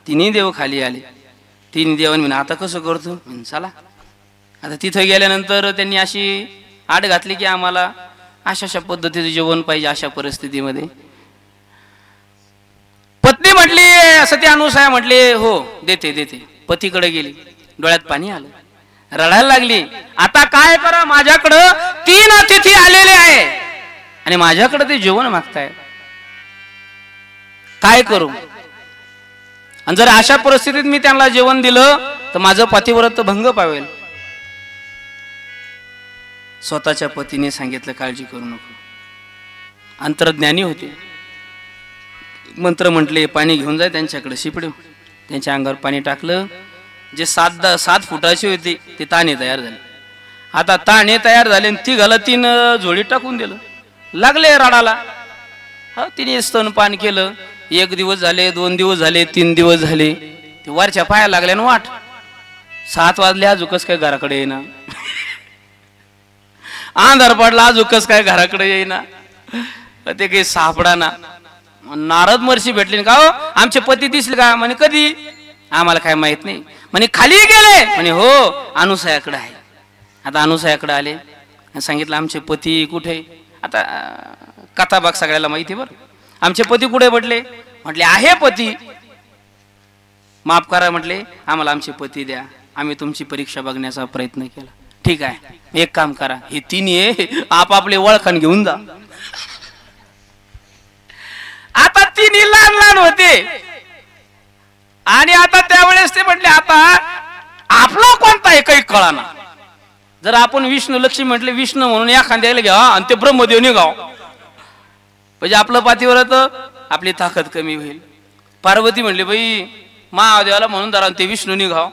तिन्ही देव खाली आले. तिन्ही देवांनी म्हणे आता कसं करतो? चला. आता तिथं गेल्यानंतर त्यांनी अशी आड घातली की आम्हाला अशा पद्धतीचं जेवण पाहिजे अशा परिस्थितीमध्ये. पत्नी म्हटली, सती अनुसया म्हटले हो देते देते. पतीकडे गेली, डोळ्यात पाणी आलं, रडायला लागली. आता काय करा? माझ्याकडं 3 अतिथी आलेले आहे आणि माझ्याकडे ते जेवण मागताय, काय करू? आणि जर अशा परिस्थितीत मी त्यांना जेवण दिलं तर माझं पतिव्रत भंग पावेल. स्वतःच्या पतीने सांगितलं काळजी करू नको. अंतर्ज्ञानी होते. मंत्र म्हटले, पाणी घेऊन जाय त्यांच्याकडे शिपडे. त्यांच्या अंगावर पाणी टाकलं. जे 7 फुटाची होती ती ताणे तयार झाली. आता ताणे तयार झाले, ती घाला 3 झोळी टाकून दिलं. लागले रडाला. तिने स्तनपान केलं. 1 दिवस झाले, 2 दिवस झाले, 3 दिवस झाले. ते वरच्या पाया लागल्या ना वाट. 7 वाजले, अजूकच काय घराकडे येईना. अंधार पडला, अजूकच काय घराकडे येईना. ते काही सापडा ना. नारद महर्षी भेटले का? हो आमचे पती दिसले का? म्हणे कधी? आम्हाला काय माहित नाही. म्हणे खाली गेले? म्हणे हो अनुसयाकडे आहे. आता अनुसयाकडे आले, सांगितलं आमचे पती कुठे? आता कथा भाग सगळ्याला माहिती बरं. आमचे पती कुठे भेटले? म्हटले आहे पती. माफ करा म्हटले, आम्हाला आमचे पती द्या, आम्ही तुमची परीक्षा बघण्याचा प्रयत्न केला. ठीक आहे, एक काम करा, हे 3 आपापले ओळखण घेऊन जा. आता 3 लहान लहान होते आणि आता त्यावेळेस ते म्हटले आता आपला कोणता आहे काही कळाना. जर आपण विष्णू लक्ष्मी म्हटले विष्णू म्हणून एखाद्याला घ्या आणि ते ब्रह्मदेव निघाव, म्हणजे आपलं पातिव्रत आपली ताकद कमी होईल. पार्वती म्हणली बाई महादेवाला म्हणून धरा ते विष्णू निघाव.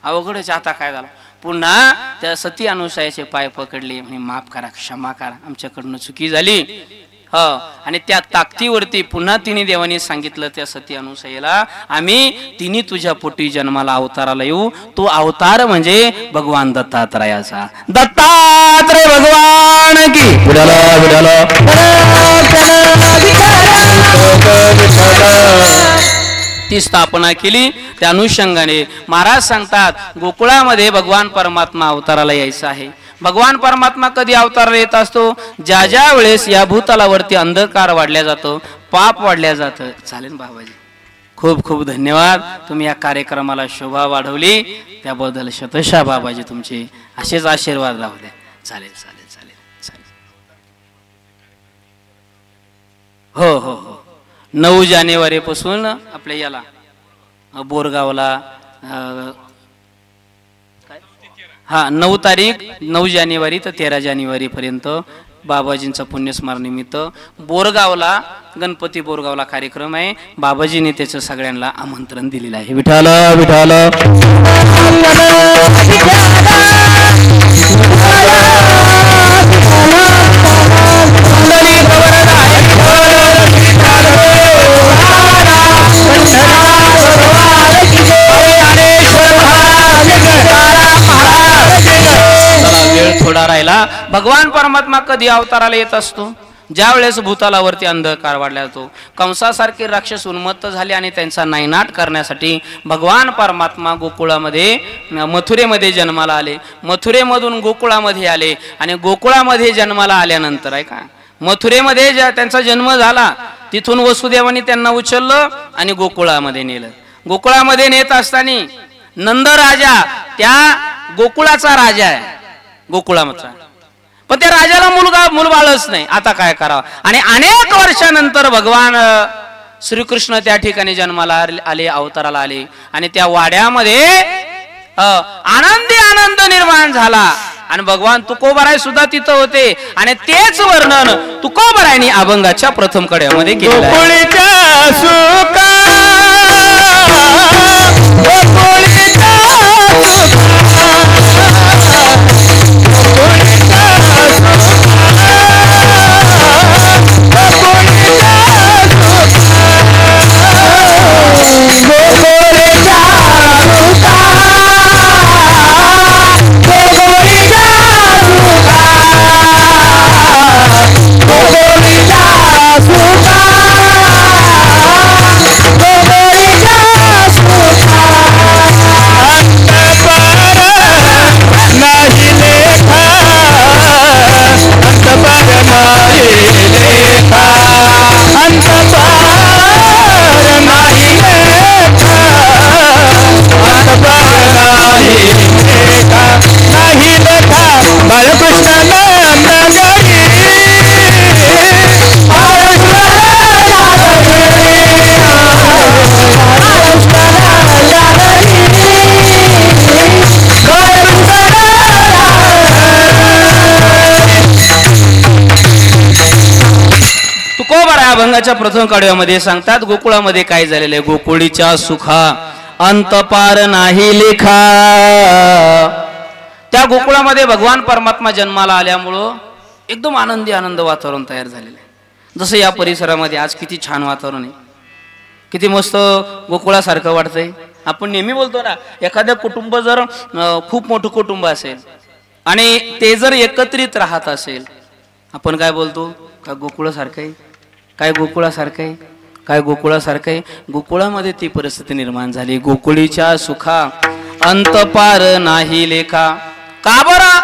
अवघडच. आता काय झालं? पुन्हा त्या सती अनुसयाचे पाय पकडले. म्हणे माफ करा, क्षमा करा, आमच्याकडनं चुकी झाली. आणि त्या ताकदीवरती पुन्हा तिन्ही देवांनी सांगितलं त्या सती अनुसयेला, आम्ही तिन्ही तुझ्या पोटी जन्माला अवताराला येऊ. तो अवतार म्हणजे भगवान दत्तात्रयाचा. दत्तात्रय भगवान की. ती स्थापना केली. त्या अनुषंगाने महाराज सांगतात गोकुळामध्ये भगवान परमात्मा अवताराला यायचा आहे. भगवान परमात्मा कधी अवताराला येत असतो? ज्या ज्या वेळेस या भूतलावरती अंधकार वाढल्या जातो, पाप वाढल्या जातं. चालेल बाबाजी, खूप खूप धन्यवाद. तुम्ही या कार्यक्रमाला शोभा वाढवली त्याबद्दल शतशः बाबाजी तुमचे असेच आशीर्वाद राहू द्या. चालेल चालेल चालेल चालेल. हो हो हो 9 जानेवारी पासून आपल्या याला बोरगावला 9 तारीख 9 जानेवारी तर 13 जानेवारी पर्यंत बाबाजींचा पुण्यस्मरणानिमित्त बोरगावला गणपती बोरगावला कार्यक्रम आहे. बाबाजीने त्याचं सगळ्यांना आमंत्रण दिलेलं आहे. विठाल विठाल थोडा राहिला. भगवान परमात्मा कधी अवताराला येत असतो? ज्या वेळेस भूतालावरती अंधकार वाढला जातो, कंसासारखे राक्षस उन्मत्त झाले आणि त्यांचा नायनाट करण्यासाठी भगवान परमात्मा गोकुळामध्ये मथुरेमध्ये जन्माला आले. मथुरेमधून गोकुळामध्ये आले आणि गोकुळामध्ये जन्माला आल्यानंतर आहे का मथुरेमध्ये त्यांचा जन्म झाला. तिथून वसुदेवाने त्यांना उचललं आणि गोकुळामध्ये नेलं. गोकुळामध्ये नेत असताना नंद राजा त्या गोकुळाचा राजा आहे गोकुळामधला, पण त्या राजाला मूलबाळच नाही. आता काय करावं? आणि अनेक वर्षानंतर भगवान श्रीकृष्ण त्या ठिकाणी जन्माला आले, अवताराला आले आणि त्या वाड्यामध्ये आनंद निर्माण झाला. आणि भगवान तुकोबराय सुद्धा तिथं होते आणि तेच वर्णन तुकोबरायनी अभंगाच्या प्रथम कड्यामध्ये केलेलं आहे. अभंगाच्या प्रथम काढव्यामध्ये सांगतात गोकुळामध्ये काय झालेलं आहे. गोकुळीच्या सुखा अंत पार नाही लेखा. त्या गोकुळामध्ये भगवान परमात्मा जन्माला आल्यामुळं एकदम आनंद वातावरण तयार झालेलं आहे. जसं या परिसरामध्ये आज किती छान वातावरण आहे, किती मस्त गोकुळासारखं वाटतंय. आपण नेहमी बोलतो ना, एखादं कुटुंब जर खूप मोठं कुटुंब असेल आणि ते जर एकत्रित राहत असेल, आपण काय बोलतो? का गोकुळासारखं आहे, काय गोकुळासारखं आहे, काय गोकुळासारखं आहे. गोकुळामध्ये ती परिस्थिती निर्माण झाली. गोकुळीच्या सुखा अंत पार नाही लेखा. का बरं?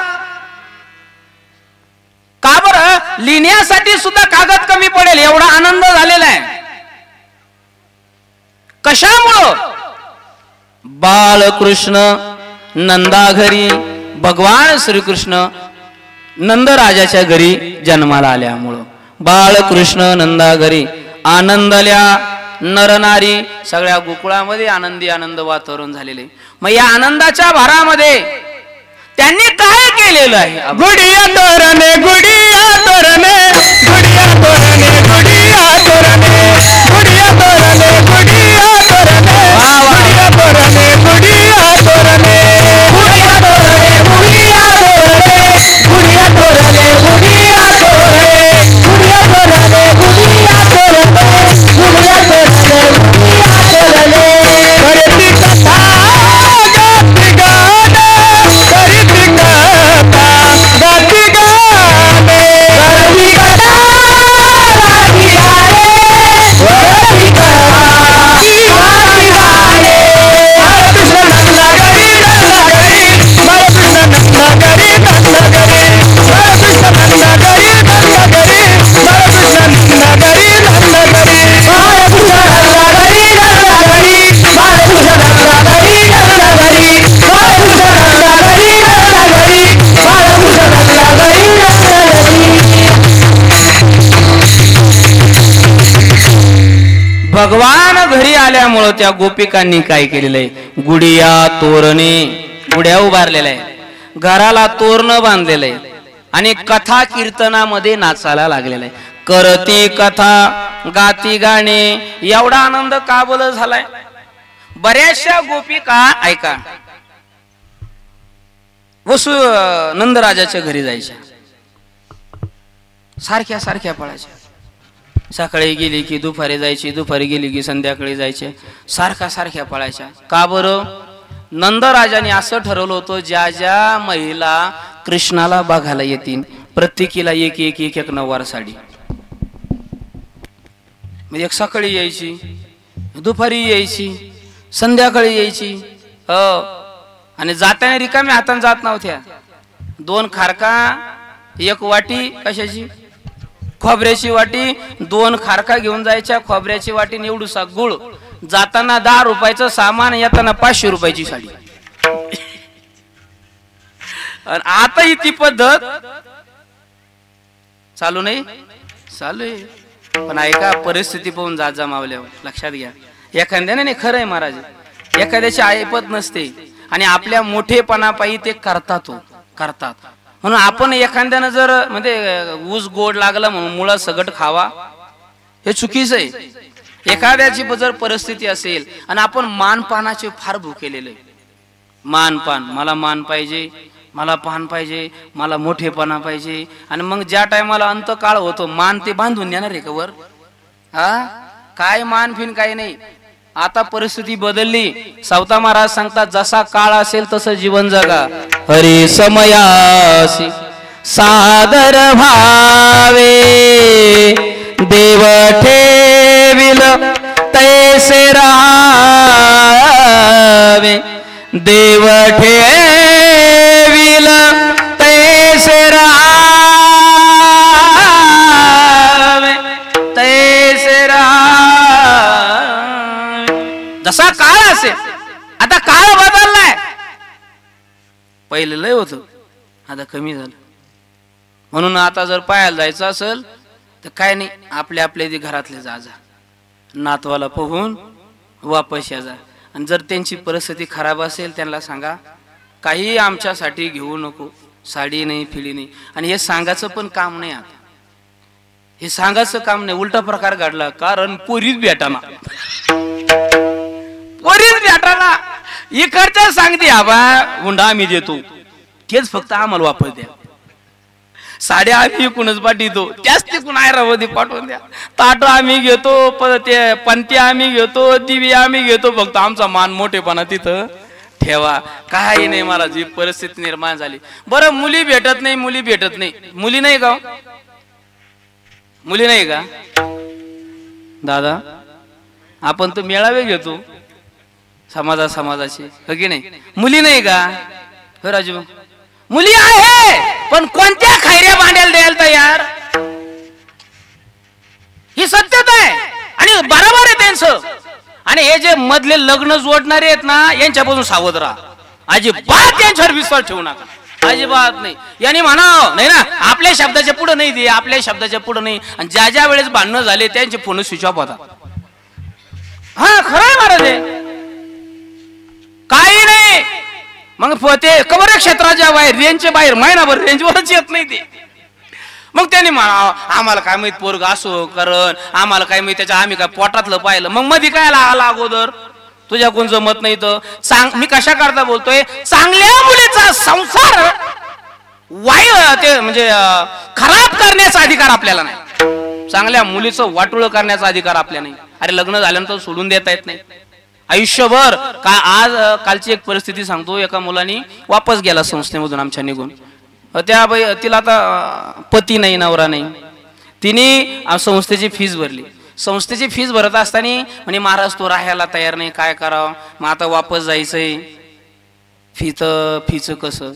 का बरं? लिहिण्यासाठी सुद्धा कागद कमी पडेल एवढा आनंद झालेला आहे. कशामुळं? बाळकृष्ण नंदाघरी भगवान श्रीकृष्ण नंदराजाच्या घरी जन्माला आल्यामुळं बाळकृष्ण नंदाघरी आनंदल्या नरनारी सगळ्या गोकुळामध्ये आनंद वातावरण झालेले. मग या आनंदाच्या भारामध्ये त्यांनी काय केलेलं आहे? गुडिया तोरणे गुडिया तोरणे गुडिया तोरणे गुडिया तोरणे गुडिया तोरणे गुडिया तोरणे गुडिया तोरणे गुडिया तोरणे गुडिया तोरणे गुडिया तोरणे गुडिया तोरणे गुडिया तोरणे गुडिया तोरणे गुडिया तोरणे गुडिया तोरणे गुडिया तोरणे करती कथा गाती गाणे करती कथा गाती गाणे करती कथा गाती भगवान घरी आल्यामुळं त्या गोपिकांनी काय केलेलं आहे, गुडिया तोरणे, गुड्या उभारलेल्या आहे, घराला तोरण बांधलेलं आहे आणि कथा कीर्तनामध्ये नाचायला लागलेला आहे. करती कथा गाती गाणे, एवढा आनंद का बोल झालाय. बऱ्याचशा गोपिका ऐका वसु नंदराजाच्या घरी जायच्या, सारख्या सारख्या पळायच्या. सकाळी गेली की दुपारी जायची, दुपारी गेली की संध्याकाळी जायचे, सारख्या सारख्या पळायच्या. का बरं? नंदराजाने असं ठरवलं होतं, ज्या ज्या महिला कृष्णाला बघायला येतील प्रत्येकीला एक एक एक एक नववार साडी. म्हणजे एक सकाळी यायची, दुपारी यायची, संध्याकाळी यायची. आणि जाताना रिकाम्या हाताने जात नव्हत्या. 2 खारका, 1 वाटी, कशाची? खोबऱ्याची वाटी, 2 खारका घेऊन जायच्या, खोबऱ्याची वाटी, एवढूसा गुळ. जाताना 10 रुपयाचं सामान, येताना 500 रुपयाची साडी. आता ही ती पद्धत चालू नाही, चालू आहे. पण ऐका, परिस्थिती पाहून जात जा मावल्यावर, लक्षात घ्या. एखाद्याने नाही, खरं आहे महाराज, एखाद्याची ऐपत नसते आणि आपल्या मोठेपणापायी ते करतात. म्हणून आपण एखाद्यानं जर म्हणजे ऊस गोड लागला म्हणून मुळा सगट खावा, हे चुकीचं आहे. एखाद्याची जर परिस्थिती असेल आणि आपण मानपानाचे फार भुकेलेले, मानपान, मला मान पाहिजे, मला पान पाहिजे, मला मोठेपणा पाहिजे. आणि मग ज्या टायमाला अंतकाळ होतो, मान ते बांधून देणार आहे का वर? काय मान फिन काय नाही. आता परिस्थिती बदलली. सावता महाराज सांगतात, जसा काळ असेल तसं जीवन जगा. हरी समयासी सादर भावे, देव ठेविल तैसे राहावे, देव ठेविल तैसे राहावे, तैसे राहावे. जसा काळ असेल, आता काळ बदललाय. पहिले लय होत, आता कमी झालं. म्हणून आता जर पाहायला जायचं असेल तर काय नाही, आपल्या घरातले जा, नातवाला पाहून वापस या जा. आणि जर त्यांची परिस्थिती खराब असेल, त्यांना सांगा काही आमच्यासाठी घेऊ नको, साडी नाही, फिडी नाही. आणि हे सांगायचं पण काम नाही. आता हे सांगायचं काम नाही, उलटा प्रकार घडला. कारण पोरीच भेटाना, इकडच्या सांगते आबा हुंडा आम्ही देतो, तेच फक्त आम्हाला वापस द्या. साड्या आम्ही कुणच पाठवतो, त्याच ते कुण आयरावधी पाठवून द्या. ताट आम्ही घेतो, ते पंथी आम्ही घेतो, दिवी आम्ही घेतो, फक्त आमचा मान मोठेपणा तिथं ठेवा. काही नाही मला जी परिस्थिती निर्माण झाली. बरं, मुली भेटत नाही, मुली भेटत नाही, मुली नाही का? मुली नाही का दादा? आपण तर मेळावे घेतो समाजाचे, हो की नाही? मुली नाही का? हो राजू, मुली आहे, पण कोणत्या खैऱ्या भांड्याला द्यायला तयार? ही सत्यता आहे आणि बरोबर आहे त्यांचं. आणि हे जे मधले लग्न जोडणारे आहेत ना, यांच्यापासून सावध राहा. अजिबात यांच्यावर विश्वास ठेवू नका, अजिबात नाही. यांनी म्हणावं नाही ना, आपल्या शब्दाच्या पुढे नाही दे, आपल्या शब्दाच्या पुढे नाही. आणि ज्या ज्या वेळेस भांडणं झाले त्यांचे फोन स्विच ऑफ होतात. हा, खरं आहे महाराज, काही नाही. मग ते कवर क्षेत्राच्या बाहेर, रेंजच्या बाहेर महिनाभर रेंजवरच येत नाही ते. मग त्यांनी म्हणावं, आम्हाला काय माहित पोरग असो करण, आम्हाला काय माहित त्याच्या, आम्ही काय पोटातलं पाहिलं. मग मध्ये काय आला अगोदर, तुझ्या कोण जमत नाही तर सांग. मी कशा करता बोलतोय, चांगल्या मुलीचा संसार वाईट ते म्हणजे खराब करण्याचा अधिकार आपल्याला नाही. चांगल्या मुलीचं वाटोळ करण्याचा अधिकार आपल्याला नाही. अरे लग्न झाल्यानंतर सोडून देता येत नाही आयुष्यभर. का आज कालची एक परिस्थिती सांगतो, एका मुलाने वापस गेला संस्थेमधून आमच्या निघून. त्या तिला आता पती नाही, नवरा नाही. तिने संस्थेची फीस भरली. संस्थेची फीस भरत असताना म्हणे महाराज तो राहायला तयार नाही, काय करावं. मग आता वापस जायचंय, फीचं कसं.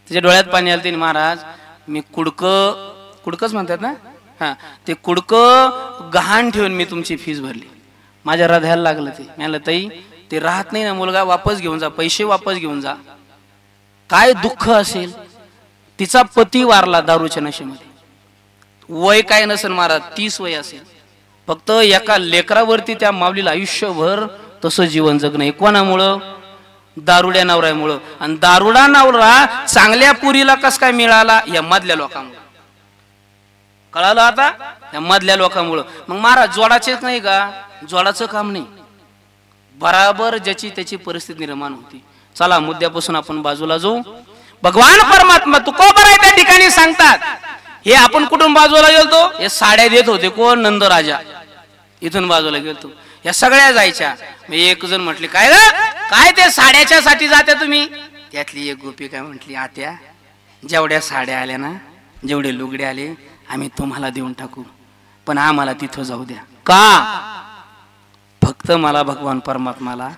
तिच्या डोळ्यात पाणी आलं. तिने महाराज मी कुडकच म्हणतात ना, हा, ते कुडकं गहाण ठेवून मी तुमची फीस भरली. माझ्या हृदयाला लागलं ते. म्हणलं ताई ते राहत नाही ना मुलगा, वापस घेऊन जा, पैसे वापस घेऊन जा. काय दुःख असेल. तिचा पती वारला दारूच्या नशेमध्ये. वय काय नसेल महाराज, 30 वय असेल. फक्त एका लेकरावरती त्या माऊलीला आयुष्यभर तसं जीवन जगणं आहे. कोणामुळं? दारुड्या नवऱ्यामुळं. आणि दारुडा नवरा चांगल्या पुरीला कस काय मिळाला? या मधल्या लोकांमुळे. कळालं आता? या मधल्या लोकांमुळं. मग महाराज जोडाचेच नाही का? जोडाचं काम नाही, बराबर ज्याची त्याची परिस्थिती निर्माण होती. चला मुद्द्यापासून आपण बाजूला जाऊ. भगवान परमात्मा तुकोबर आहे त्या ठिकाणी सांगतात. हे आपण कुठून बाजूला गेलतो? हे साड्या देत होते कोण? नंद राजा. इथून बाजूला गेलतो. या सगळ्या जायच्या. एक जण म्हटले काय काय ते साड्याच्या साठी जात्या तुम्ही? त्यातली एक गोपी काय म्हटली, आत्या जेवढ्या साड्या आल्या ना, जेवढे लुगडे आले आम्ही तुम्हाला देऊन टाकू, पण आम्हाला तिथं जाऊ द्या. का? फक्त मला भगवान परमात्माला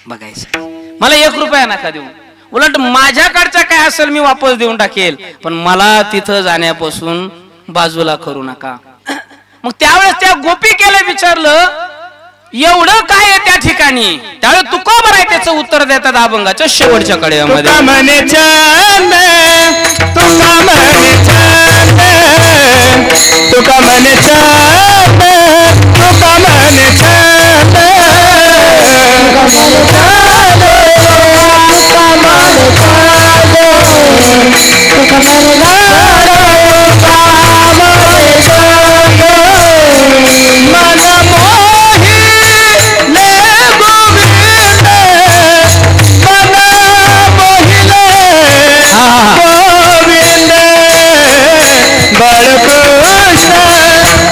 बघायचं. मला 1 रुपया नका देऊ, उलट माझ्याकडच्या काय असेल मी वापस देऊन टाकेल, पण मला तिथं जाण्यापासून बाजूला करू नका. मग त्यावेळेस त्या गोपिकेला विचारलं एवढं काय आहे त्या ठिकाणी? त्यावेळेस तुकोबर आहे त्याचं उत्तर देतात अभंगाच्या शेवटच्या कड्यामध्ये. तुका म्हणे छान, तुका म्हणे छान, तुका म्हणे छान, तुका म्हणे छान, तुका म्हणे छान, तुका म्हणे छान,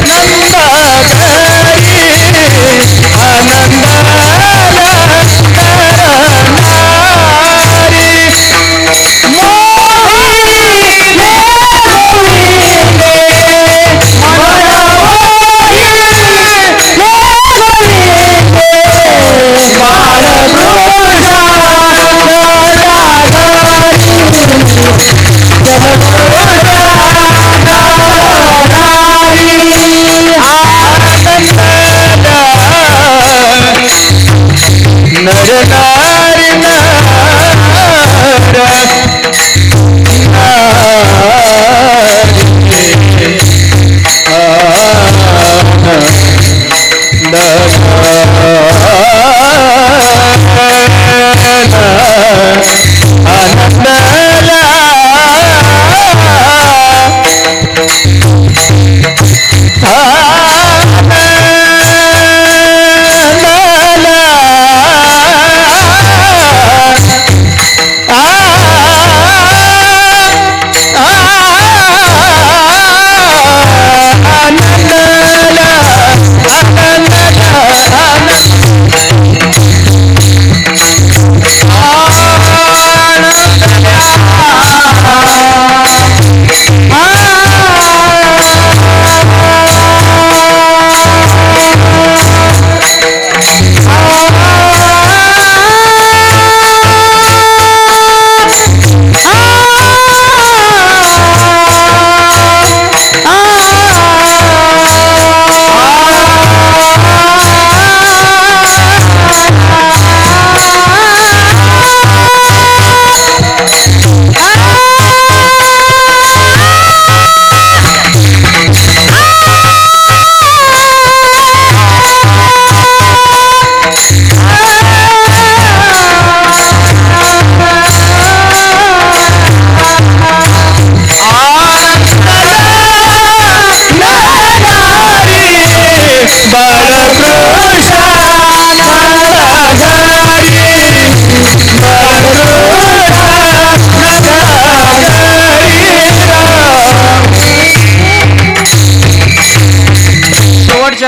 तुका म्हणे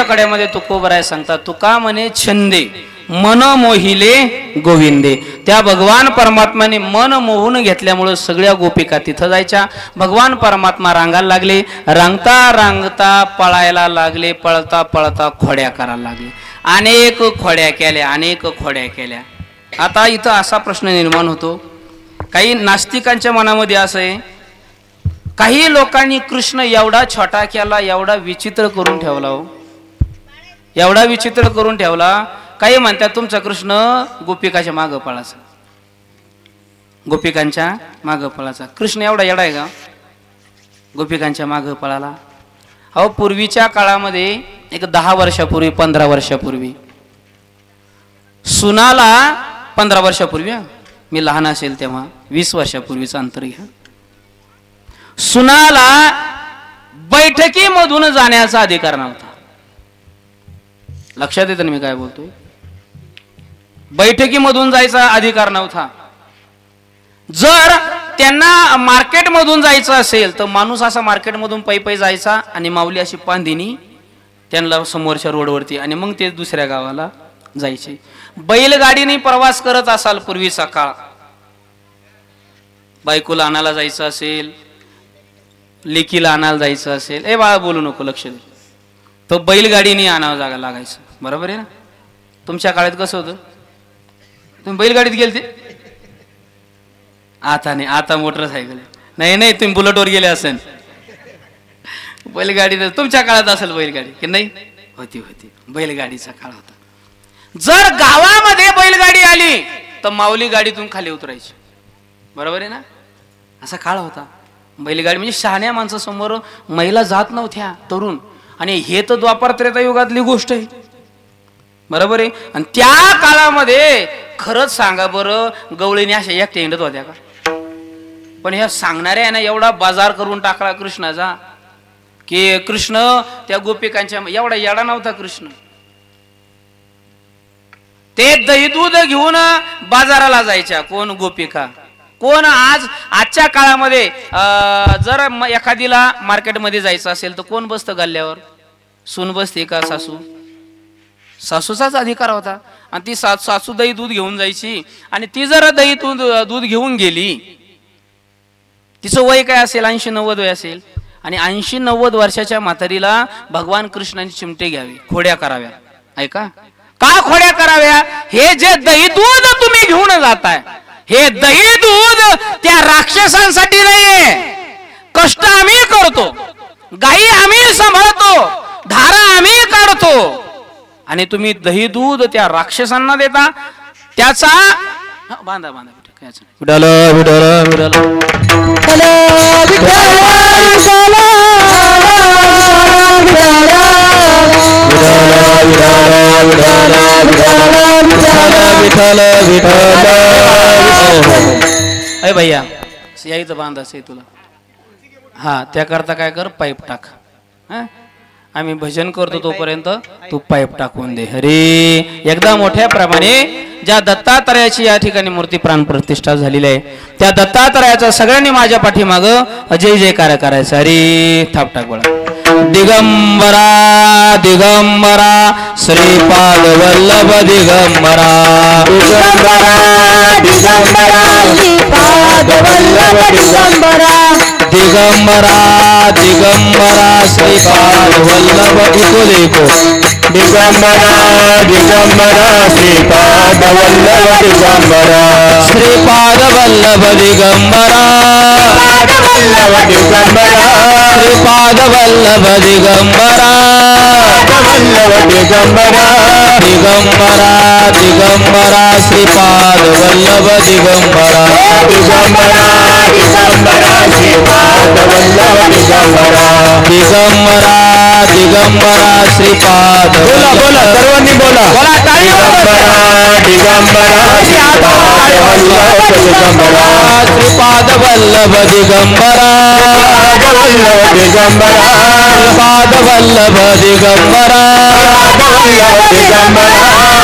कड्यामध्ये तुकोबराय सांगतात तुका म्हणे छंदे मन मोहिले गोविंदे. त्या भगवान परमात्माने मन मोहून घेतल्यामुळे सगळ्या गोपिका तिथं जायच्या. भगवान परमात्मा रांगायला लागले, रांगता रांगता पळायला लागले, पळता पळता खोड्या करायला लागले. अनेक खोड्या केल्या, अनेक खोड्या केल्या. आता इथं असा प्रश्न निर्माण होतो, काही नास्तिकांच्या मनामध्ये असं आहे, काही लोकांनी कृष्ण एवढा छोटा केला, एवढा विचित्र करून ठेवला, हो एवढा विचित्र करून ठेवला. काही म्हणतात तुमचा कृष्ण गोपिकाच्या मागं पळाचा, गोपिकांच्या मागं पळाचा. कृष्ण एवढा येडा आहे का गोपिकांच्या मागं पळाला? अहो पूर्वीच्या काळामध्ये एक 10 वर्षापूर्वी 15 वर्षापूर्वी सुनाला 15 वर्षापूर्वी मी लहान असेल तेव्हा 20 वर्षापूर्वीचं अंतर घ्या. सुनाला बैठकीमधून जाण्याचा अधिकार नव्हता. लक्षात येतं ना मी काय बोलतोय? बैठकीमधून जायचा अधिकार नव्हता. जर त्यांना मार्केटमधून जायचं असेल तर माणूस असा मार्केटमधून पायी जायचा आणि माऊली अशी पांदिनी त्यांना समोरच्या रोडवरती आणि मग ते दुसऱ्या गावाला जायचे. बैलगाडीने प्रवास करत असाल पूर्वीचा काळ, बायकोला आणायला जायचं असेल, लेकीला आणायला जायचं असेल, ए बाळा बोलू नको लक्ष दे, तो बैलगाडीने आणावं जागा लागायचं. बरोबर आहे ना? तुमच्या काळात कसं होतं? तुम्ही बैलगाडीत गेलते? आता नाही, आता मोटरसायकल. नाही नाही, तुम्ही बुलेटवर गेले असेल. बैलगाडी तुमच्या काळात असेल बैलगाडी की नाही? होती होती, बैलगाडीचा काळ होता. जर गावामध्ये बैलगाडी आली तर माऊली गाडीतून खाली उतरायची. बरोबर आहे ना? असा काळ होता. बैलगाडी म्हणजे शहाण्या माणसासमोर महिला जात नव्हत्या, तरुण. आणि हे तर द्वापर त्रेता युगातली गोष्ट आहे. बरोबर आहे? आणि त्या काळामध्ये खरंच सांगा बरं, गवळीने अशा एकट्या हिंडत होत्या का? पण ह्या सांगणाऱ्या ना एवढा बाजार करून टाकला कृष्णाचा की कृष्ण त्या गोपिकांच्या एवढा येडा नव्हता कृष्ण. ते दही दूध घेऊन बाजाराला जायच्या. कोण? गोपिका. कोण? आजच्या काळामध्ये जर एखादीला मार्केटमध्ये जायचं असेल तर कोण बसतं गल्ल्यावर? सून बसते का सासू? सासूचाच अधिकार होता. आणि ती सासू दही दूध घेऊन जायची. आणि ती जर दही दूध घेऊन गेली, तिचं वय काय असेल? 80-90 वय असेल. आणि 80-90 वर्षाच्या म्हातारीला भगवान कृष्णाने चिमटे घ्यावे, खोड्या कराव्या. ऐका, का खोड्या कराव्या? हे जे दही दूध तुम्ही घेऊन जाताय, हे दही दूध त्या राक्षसांसाठी नाहीये. कष्ट आम्ही करतो, गायी आम्ही सांभाळतो, धारा आम्ही काढतो, आणि तुम्ही दही दूध त्या राक्षसांना देता. त्याचा बांधा बांधा विठाल विठाल विठाल अरे भैया यायचं बांधायचं तुला. हा, त्याकरता काय कर, पाईप टाक. आम्ही भजन करतो तोपर्यंत तू पाईप टाकून दे. हरे एकदा मोठ्या प्रमाणे ज्या दत्तात्रयाची या ठिकाणी मूर्ती प्राण प्रतिष्ठा झालेली आहे, त्या दत्तात्रयाचा सगळ्यांनी माझ्या पाठीमाग जय जयकार करायचा. हरे थाप टाक बळा. दिगंबरा दिगंबरा श्रीपाद वल्लभ दिगंबरा, दिगंबरा दिगंबरा श्रीपाद वल्लभ दिगंबरा, दिगंबरा दिगंबरा श्रीपाद वल्लभ. इको देखो, दिगंबरा दिगंबरा श्रीपाद वल्लभ दिगंबरा, श्रीपाद वल्लभ दिगंबरा, वल्लभ दिगंबरा, श्रीपाद वल्लभ दिगंबरा, वल्लभ दिगंबरा, दिगंबरा दिगंबरा श्रीपाद वल्लभ दिगंबरा, दिगंबरा दिगंबरा श्रीपाद वल्लभ दिगंबरा, दिगंबरा दिगंबरा श्रीपाद. बोला बोला सर्वांनी बोला. दिगंबरा श्रीपाद वल्लभ दिगंबरा, श्रीपाद वल्लभ दिगंबरा, वल्लभ दिगंबरा, श्रीपाद वल्लभ दिगंबरा, दिगंबरा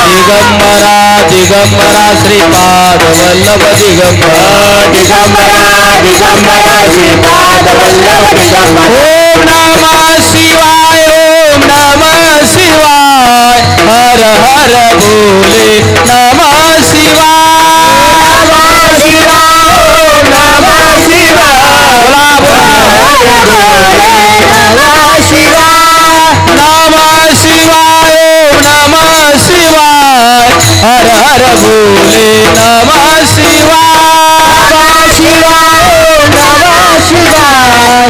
दिगंबरा दिगंबरा श्रीपाद वल्लभ दिगंबरा, दिगंबरा दिगंबरा श्रीपाद वल्लभ दिगंबरा. ओम नमः शिवाय, ओम नमः शिवाय, हर हर भोले नमः शिवाय, नमः शिवाय, नमः शिवाय, नमः शिवाय, नमः शिवाय, ओम नमः शिवाय, हर हर भोले नमः शिवाय, नमः शिवाय, नमः शिवाय,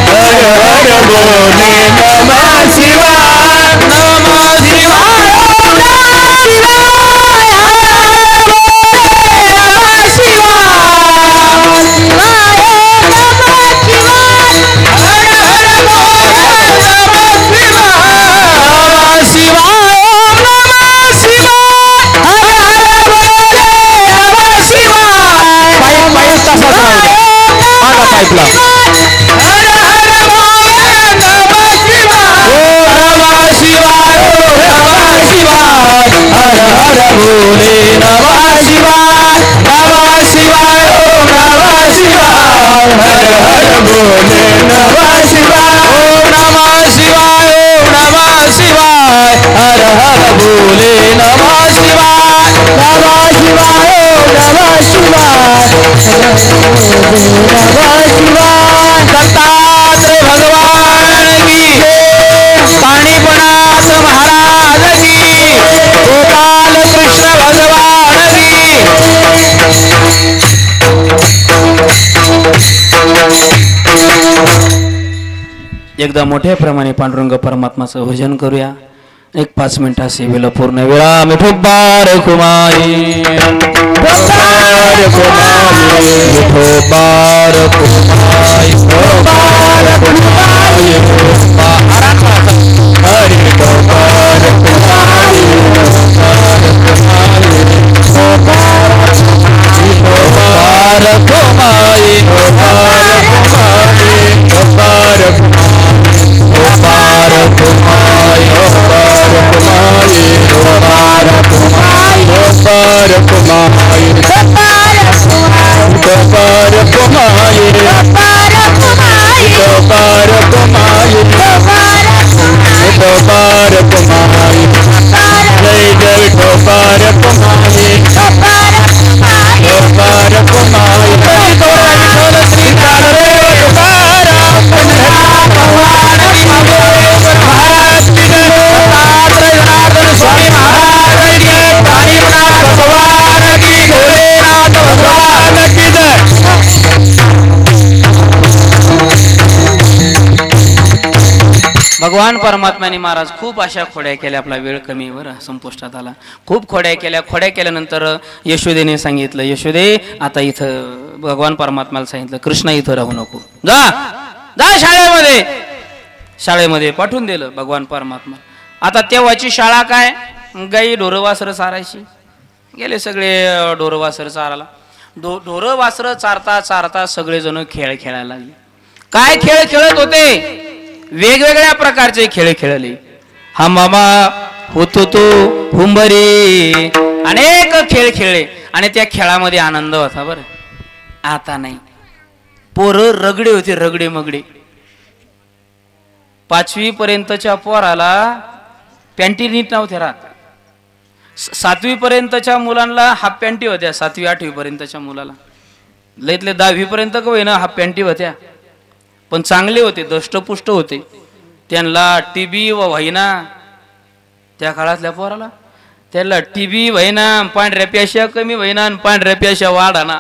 हर हर बोले नमः शिवाय, नमः शिवाय, दत्तात्रय भगवान की पाणीपनाथ महाराज की गोपाल कृष्ण भगवान की एकदा मोठ्या प्रमाणे पांडुरंग परमात्माचं भजन करूया. एक 5 मिनिटा सेवेला पूर्ण वेळा मिठोबार कुमारी मिठोबार कुमारी मिठोबार कुमारी मिठोबार कुमारी हरि मिठोबार कुमारी मिठोबार कुमारी मिठोबार कुमारी भगवान परमात्म्याने महाराज खूप अशा खोड्या केल्या. आपला वेळ कमी वर संपुष्टात आला. खूप खोड्या केल्यानंतर यशोदेने सांगितलं, यशोदे आता इथं भगवान परमात्म्याला सांगितलं, कृष्ण इथं राहू नको, जा जा शाळेमध्ये पाठवून दिलं भगवान परमात्मा. आता तेव्हाची शाळा काय, गाई ढोरं वासरं चारायची. गेले सगळे ढोरं वासरं चारायला. ढोरं वासरं चारता चारता सगळेजण खेळ खेळायला लागले. काय खेळ खेळत होते, वेगवेगळ्या प्रकारचे खेळ खेळले. हा मामा होतो तो हुंबरी, अनेक खेळ खेळले आणि त्या खेळामध्ये आनंद होता. बरं आता नाही. पोरं रगडे होते, रगडे मगडे. 5वी पर्यंतच्या पोराला पॅन्टी नीट नव्हत्या राहत. 7वी पर्यंतच्या मुलांना हाफ पॅन्टी होत्या. 7वी 8वी पर्यंतच्या मुलाला लईतले 10वी पर्यंत का होईना हाफ पॅन्टी होत्या, पण चांगले होते, दष्टपुष्ट होते. त्यांना टीबी व व्हायना. त्या काळातल्या पोराला त्याला टीबी व्हायना, पांढऱ्या प्याशा कमी व्हायना, पांढऱ्या प्याशा वाढाना.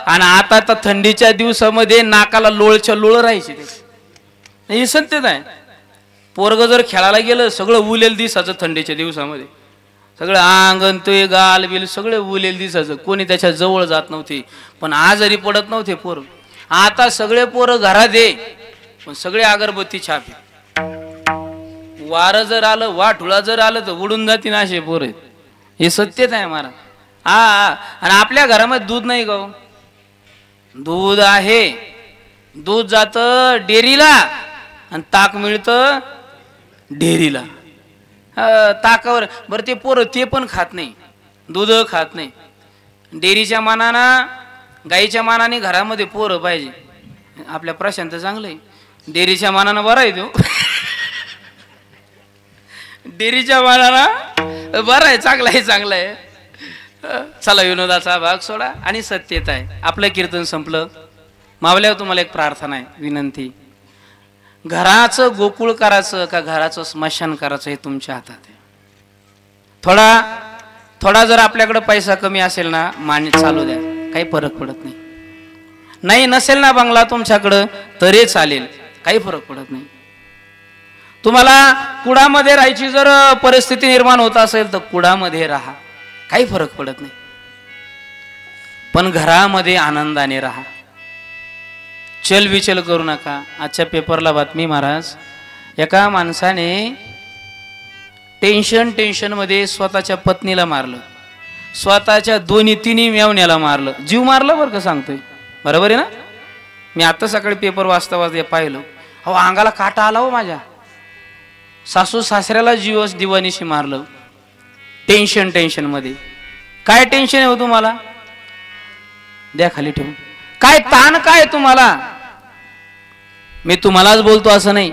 आणि आता तर थंडीच्या दिवसामध्ये नाकाला लोळच्या लोळ राहायचे. हे सत्यच आहे. पोरग जर खेळायला गेलं सगळं उलेल दिसायचं. थंडीच्या दिवसामध्ये सगळं अंगण ते गाल बिल सगळे उलेल दिसायचं. कोणी त्याच्या जवळ जात नव्हते, पण आजारी पडत नव्हते पोर. आता सगळे पोरं घरात ये, पण सगळे अगरबत्ती छापे. वारं जर आलं, वाटुळा जर आलं तर उडून जातील असे पोर. हे सत्यच आहे महाराज. हा, आणि आपल्या घरामध्ये दूध नाही गाव, दूध आहे. दूध जात डेअरीला आणि ताक मिळतं डेअरीला. ताकावर बरं ते पोरं ते पण खात नाही, दूध खात नाही. डेअरीच्या मानानं, गाईच्या मानाने घरामध्ये पोरं पाहिजे. आपल्या प्रशांत चांगलं आहे, डेअरीच्या मानानं बरं आहे तो. डेअरीच्या मानानं बरं आहे, चांगलं आहे, चांगलं आहे. चला विनोदाचा भाग सोडा आणि सत्यता आहे. आपलं कीर्तन संपलं. मावल्यावर तुम्हाला एक प्रार्थना आहे, विनंती. घराचं गोकुळ करायचं का घराचं स्मशान करायचं हे तुमच्या हातात आहे. थोडा जर आपल्याकडे पैसा कमी असेल ना, मान चालू द्या, काही फरक पडत नाही. नाही नसेल ना बंगला तुमच्याकडं तरी चालेल, काही फरक पडत नाही. तुम्हाला कुडामध्ये राहायची जर परिस्थिती निर्माण होत असेल तर कुडामध्ये राहा, काही फरक पडत नाही. पण घरामध्ये आनंदाने राहा, चल विचल करू नका. आजच्या पेपरला बातमी महाराज, एका माणसाने टेन्शन मध्ये स्वतःच्या पत्नीला मारलं, स्वतःच्या 2-3 मेवण्याला मारलं, जीव मारला बरं का सांगतोय. बरोबर आहे ना? मी आता सकाळी पेपर वाचता पाहिलं. अहो अंगाला काटा आला हो माझ्या. सासू सासऱ्याला जीवस दिवाणीशी मारलं. टेन्शन मध्ये. काय टेन्शन आहे हो तुम्हाला? द्या खाली ठेवून. काय ताण काय तुम्हाला? मी तुम्हालाच बोलतो असं नाही.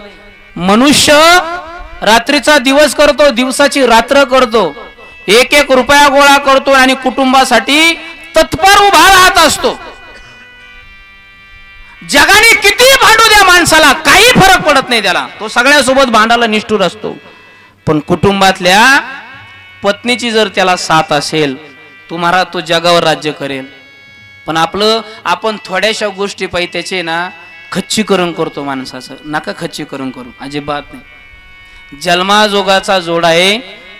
मनुष्य रात्रीचा दिवस करतो, दिवसाची रात्र करतो, 1-1 रुपया गोळा करतो आणि कुटुंबासाठी तत्पर उभा राहत असतो. जगाने किती भांडू द्या माणसाला, काही फरक पडत नाही त्याला, तो सगळ्यासोबत भांडायला निष्ठुर असतो. पण कुटुंबातल्या पत्नीची जर त्याला साथ असेल, तुम्हाला तो जगावर राज्य करेल. पण आपण थोड्याशा गोष्टी पाहिजे त्याचे ना खच्चीकरण करतो माणसाचं. नका खच्चीकरण करू, अजिबात नाही. जन्माजोगाचा जोडा आहे,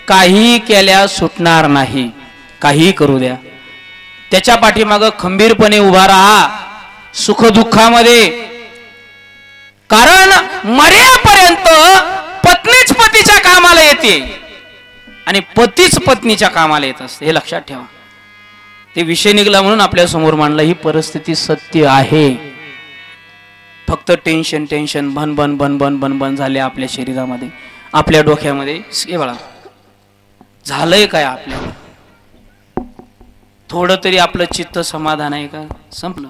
काही केल्या सुटणार नाही, काही करू द्या. त्याच्या पाठीमागं खंबीरपणे उभा राहा सुखदुःखामध्ये. कारण मरेपर्यंत पत्नीच पतीच्या कामाला येते आणि पतीच पत्नीच्या कामाला येत असते, हे लक्षात ठेवा. ते विषय निघला म्हणून आपल्या समोर मांडला. ही परिस्थिती सत्य आहे. फक्त टेन्शन टेन्शन भन भन भन भन भन भन झाले आपल्या शरीरामध्ये, आपल्या डोक्यामध्ये. हे बघा झालंय काय आपल्याला? थोडं तरी आपलं चित्त समाधान आहे का? संपलं.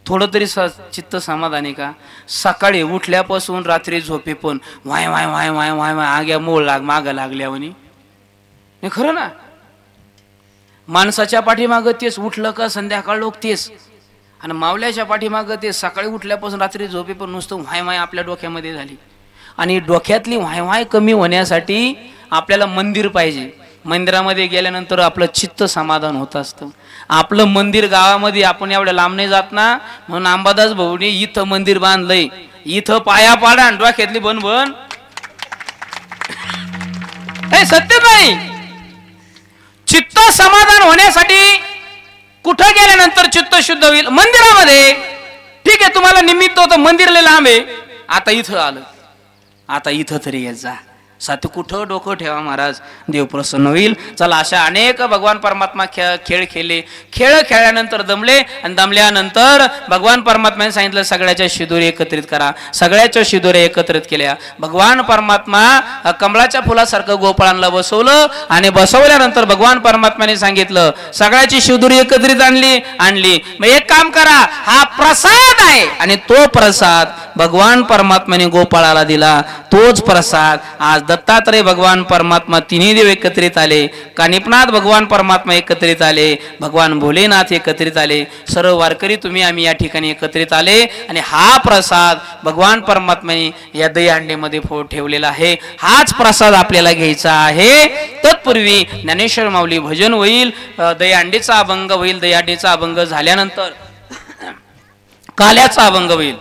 थोडं तरी चित्त समाधान आहे का? सकाळी उठल्यापासून रात्री झोपे पण वाय वाय वाय वाय वाय वाय आग्या मोळ माग लागल्यावनी. हे खरं ना? माणसाच्या पाठीमागं तेच, उठलं का संध्याकाळ लोक तेच, आणि मावल्याच्या पाठीमागं ते सकाळी उठल्यापासून रात्री झोपे पण नुसतं व्हाय व्हाय आपल्या डोक्यामध्ये झाली. आणि डोक्यातली व्हाय व्हाय कमी होण्यासाठी आपल्याला मंदिर पाहिजे. मंदिरामध्ये गेल्यानंतर आपलं चित्त समाधान होत असतं. आपलं मंदिर गावामध्ये आपण एवढ्या लांब नाही जात ना, म्हणून अंबादास भाऊनी इथं मंदिर बांधलंय. इथं पाया पाडा आणि डोक्यातली बनबन. हे सत्य नाही. चित्त समाधान होण्यासाठी कुठं गेल्यानंतर चित्त शुद्ध होईल? मंदिरामध्ये. ठीक आहे, तुम्हाला निमित्त होतं, मंदिरला लांब आहे, आता इथं आलं, आता इथं तरी येत जा. साथ कुठं डोकं ठेवा महाराज, देव प्रसन्न होईल. चला, अशा अनेक भगवान परमात्मा खेळ खेळले. खेळ खेळल्यानंतर दमले, आणि दमल्यानंतर भगवान परमात्म्याने सांगितलं सगळ्याच्या शिदोरी एकत्रित करा. सगळ्याच्या शिदोऱ्या एकत्रित केल्या. भगवान परमात्मा कमळाच्या फुलासारखं गोपाळांना बसवलं, आणि बसवल्यानंतर भगवान परमात्म्याने सांगितलं सगळ्याची शिदोरी एकत्रित आणली. मग एक काम करा, हा प्रसाद आहे, आणि तो प्रसाद भगवान परमात्म्याने गोपाळाला दिला. तोच प्रसाद आज दत्तात्रय भगवान परमात्मा तिन्ही देव एकत्रित आले. कानिपनाथ भगवान परमात्मा एकत्रित आले. भगवान भोलेनाथ एकत्रित आले. सर्व वारकरी तुम्ही आम्ही या ठिकाणी एकत्रित आले, आणि हा प्रसाद भगवान परमात्म्याने या दहीहंडीमध्ये ठेवलेला आहे. हाच प्रसाद आपल्याला घ्यायचा आहे. तत्पूर्वी ज्ञानेश्वर माऊली भजन होईल, दहीहंडीचा अभंग होईल. दहीहंडीचा अभंग झाल्यानंतर काल्याचा अभंग होईल.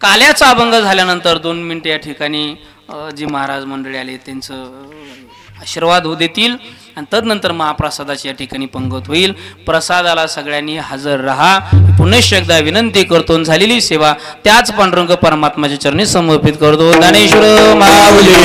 काल्याचा अभंग झाल्यानंतर 2 मिनिटे या ठिकाणी जी महाराज मंडळी आले त्यांचं आशीर्वाद होऊ देतील, आणि तदनंतर महाप्रसादाची या ठिकाणी पंगत होईल. प्रसादाला सगळ्यांनी हजर राहा. पुनश्च एकदा विनंती करतो. झालेली सेवा त्याच पांडुरंग परमात्माच्या चरणी समर्पित करतो. ज्ञानेश्वर माऊली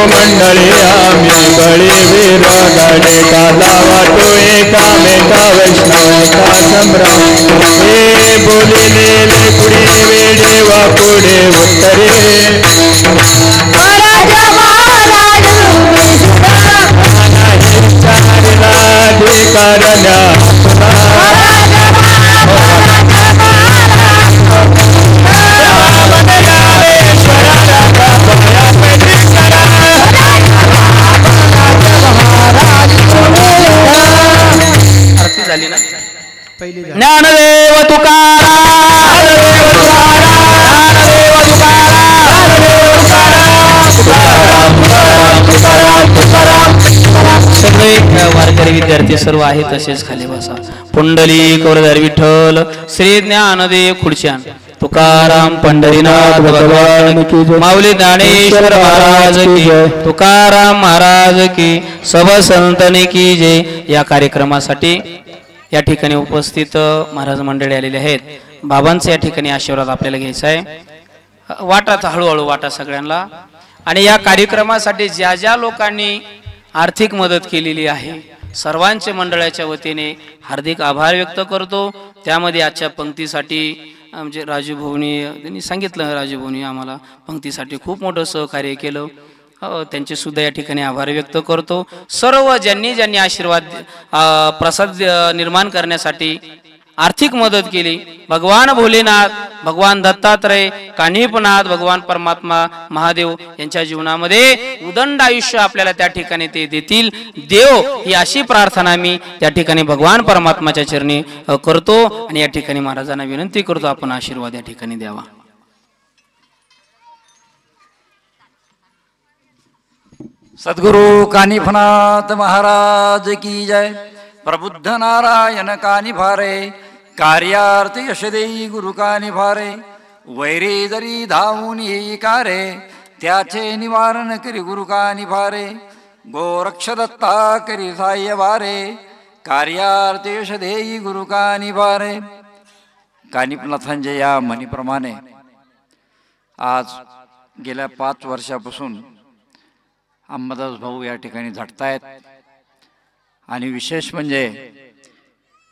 मंडळी आम्ही बळी विरोधाडे काला वाटो एकामेका वैष्णव सम्राट हे बोलिलेले पुढे वेडे वा पुढे उत्तरे चारला अधिकारण्या ज्ञानदेव तुकाराम, ज्ञानदेव तुकाराम. सगळे वारकरी विद्यार्थी सर्व आहेत तसेच खाली बसा. पुंडलिक वरदारी विठ्ठल श्री ज्ञानदेव खुर्च्यान तुकाराम पंढरीनाथ भगवान की जय. माऊली ज्ञानेश्वर महाराज की जय. तुकाराम महाराज की सब संतने की जय. या कार्यक्रमासाठी या ठिकाणी उपस्थित महाराज मंडळी आलेले आहेत. बाबांचा या ठिकाणी आशीर्वाद आपल्याला घ्यायचा आहे. वाटाचा हळूहळू वाटा सगळ्यांना. आणि या कार्यक्रमासाठी ज्या ज्या लोकांनी आर्थिक मदत केलेली आहे सर्वांचे मंडळाच्या वतीने हार्दिक आभार व्यक्त करतो. त्यामध्ये आजच्या पंक्तीसाठी म्हणजे राजू भाऊनी त्यांनी सांगितलं, राजू भाऊनी आम्हाला पंक्तीसाठी खूप मोठं सहकार्य केलं. त्यांचे सुद्धा या ठिकाणी आभार व्यक्त करतो. सर्व ज्यांनी आशीर्वाद प्रसाद निर्माण करण्यासाठी आर्थिक मदत केली, भगवान भोलेनाथ, भगवान दत्तात्रय, कानिपनाथ, भगवान परमात्मा महादेव यांच्या जीवनामध्ये उदंड आयुष्य आपल्याला त्या ठिकाणी ते देतील देव, ही अशी प्रार्थना मी त्या ठिकाणी भगवान परमात्माच्या चरणी करतो. आणि या ठिकाणी महाराजांना विनंती करतो आपण आशीर्वाद या ठिकाणी द्यावा. सद्गुरु कानिफनाथ महाराज की जय. प्रबुद्ध नारायण कानिभारे, कार्यार्थ यश देई गुरु कानिभारे. वैरे जरी धावून येई कारे, त्याचे निवारण करी गुरु कानिभारे. गोरक्ष दत्ता करी साह्य वारे, कार्यार्थ यश देई गुरु कानिभारे. कानिफनाथांच्या या म्हणीप्रमाणे आज गेल्या 5 वर्षापासून अंबादास भाऊ या ठिकाणी झटतायत. आणि विशेष म्हणजे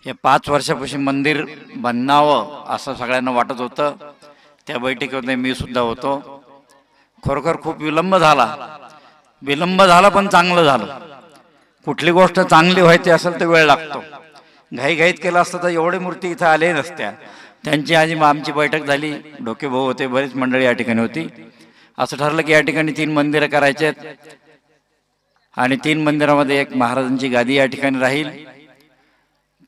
हे 5 वर्षापासून मंदिर बनावं असं सगळ्यांना वाटत होतं. त्या बैठकीमध्ये मी सुद्धा होतो. खरोखर खूप विलंब झाला पण चांगलं झालं. कुठली गोष्ट चांगली व्हायची असेल तर वेळ लागतो. घाईघाईत केलं असतं तर एवढे मूर्ती इथं आले नसत्या. त्यांची आमची बैठक झाली. डोके भाऊ होते, बरीच मंडळी या ठिकाणी होती. असं ठरलं की या ठिकाणी 3 मंदिरं करायचे आहेत आणि 3 मंदिरामध्ये एक महाराजांची गादी या ठिकाणी राहील.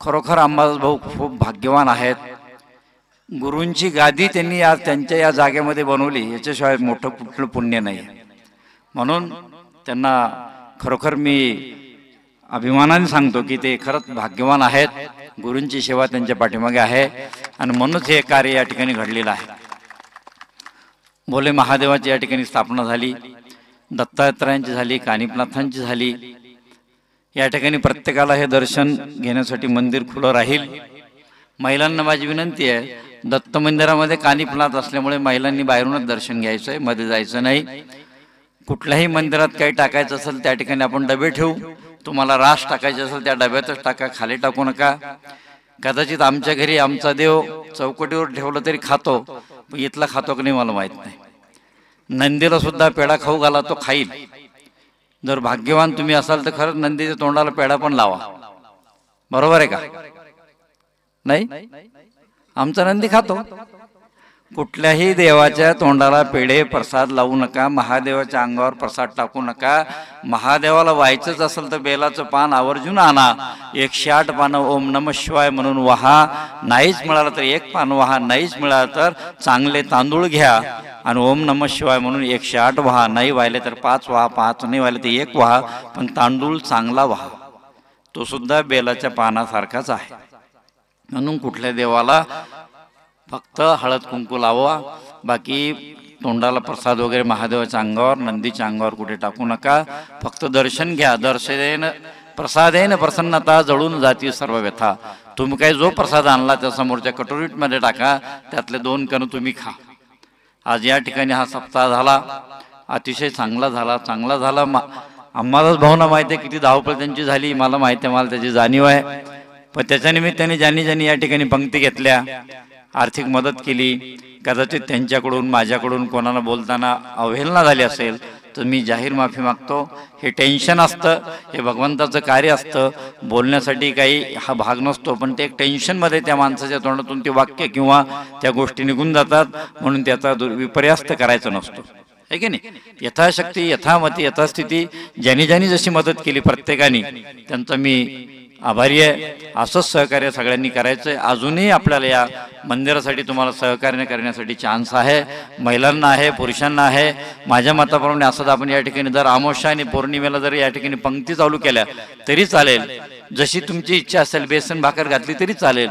खरोखर अंबादास भाऊ खूप भाग्यवान आहेत. गुरूंची गादी त्यांनी आज त्यांच्या या जागेमध्ये बनवली, याच्याशिवाय मोठं कुठलं पुण्य नाही. म्हणून त्यांना खरोखर मी अभिमानाने सांगतो की ते खरंच भाग्यवान आहेत. गुरूंची सेवा त्यांच्या पाठीमागे आहे आणि म्हणूनच हे कार्य या ठिकाणी घडलेलं आहे. भोले महादेवाची या ठिकाणी स्थापना झाली, दत्तात्रयांची झाली, कानिपनाथांची झाली. या ठिकाणी प्रत्येकाला हे दर्शन घेण्यासाठी मंदिर खुलं राहील. महिलांना माझी विनंती आहे, दत्त मंदिरामध्ये कानिपनाथ असल्यामुळे महिलांनी बाहेरूनच दर्शन घ्यायचं आहे, मध्ये जायचं नाही. कुठल्याही मंदिरात काही टाकायचं असेल त्या ठिकाणी आपण डबे ठेवू. तुम्हाला रास टाकायचे असेल त्या डब्यातच टाका, खाली टाकू नका. कदाचित आमच्या घरी आमचा देव चौकटीवर ठेवलं तरी खातो, पण इथला खातो की नाही मला माहित नाही. नंदीला सुद्धा पेढा खाऊ घाला, तो खाईल. जर भाग्यवान तुम्ही असाल तर खरंच नंदीच्या तोंडाला पेढा पण लावा. बरोबर आहे का? नाही, आमचा नंदी खातो. कुठल्याही देवाच्या तोंडाला पेढे प्रसाद लावू नका. महादेवाच्या अंगावर प्रसाद टाकू नका. महादेवाला व्हायचंच असेल तर बेलाचं पान आवर्जून आणा. 108 पानं ओम नमः शिवाय म्हणून वहा. नाहीच मिळालं तर 1 पान वहा. नाहीच मिळालं तर चांगले तांदूळ घ्या आणि ओम नमः शिवाय म्हणून 108 वहा. नाही व्हायले तर 5 वहा. 5 नाही व्हायले तर 1 वहा. पण तांदूळ चांगला वहा, तो सुद्धा बेलाच्या पानासारखाच आहे. म्हणून कुठल्या देवाला फक्त हळद कुंकू लावा. बाकी तोंडाला प्रसाद वगैरे महादेवाच्या अंगावर, नंदीच्या अंगावर कुठे टाकू नका. फक्त दर्शन घ्या. दर्शनेन प्रसादेन प्रसन्नता, जळून जाती सर्व व्यथा. तुम्ही काही जो प्रसाद आणला त्या समोरच्या कटोरीमध्ये टाका. त्यातले 2 कण तुम्ही खा. आज या ठिकाणी हा सप्ताह झाला, अतिशय चांगला झाला. अंबादास भाऊंना माहिती आहे किती धावपळ त्यांची झाली. मला माहिती आहे, मला त्याची जाणीव आहे. पण त्याच्या निमित्ताने ज्यांनी या ठिकाणी पंक्ती घेतल्या, आर्थिक मदत केली, कदाचित त्यांच्याकडून माझ्याकडून कोणाला बोलताना अवहेलना झाली असेल तर मी जाहीर माफी मागतो. हे टेन्शन असतं, हे भगवंताचं कार्य असतं. बोलण्यासाठी काही हा भाग नसतो, पण ते एक टेन्शनमध्ये त्या माणसाच्या तोंडातून ते वाक्य किंवा त्या गोष्टी निघून जातात. म्हणून त्याचा विपर्यास्त करायचा नसतो, आहे की नाही. यथाशक्ती, यथामती, यथास्थिती ज्यांनी जशी मदत केली प्रत्येकाने, त्यांचा मी आभारी आहे. असंच सहकार्य सगळ्यांनी करायचं आहे. अजूनही आपल्याला या मंदिरासाठी तुम्हाला सहकार्य करण्यासाठी चान्स आहे, महिलांना आहे, पुरुषांना आहे. माझ्या मताप्रमाणे असंच आपण या ठिकाणी दर अमावस्या आणि पौर्णिमेला जर या ठिकाणी पंक्ती चालू केल्या तरी चालेल. जशी तुमची इच्छा असेल बेसन भाकर घातली तरी चालेल.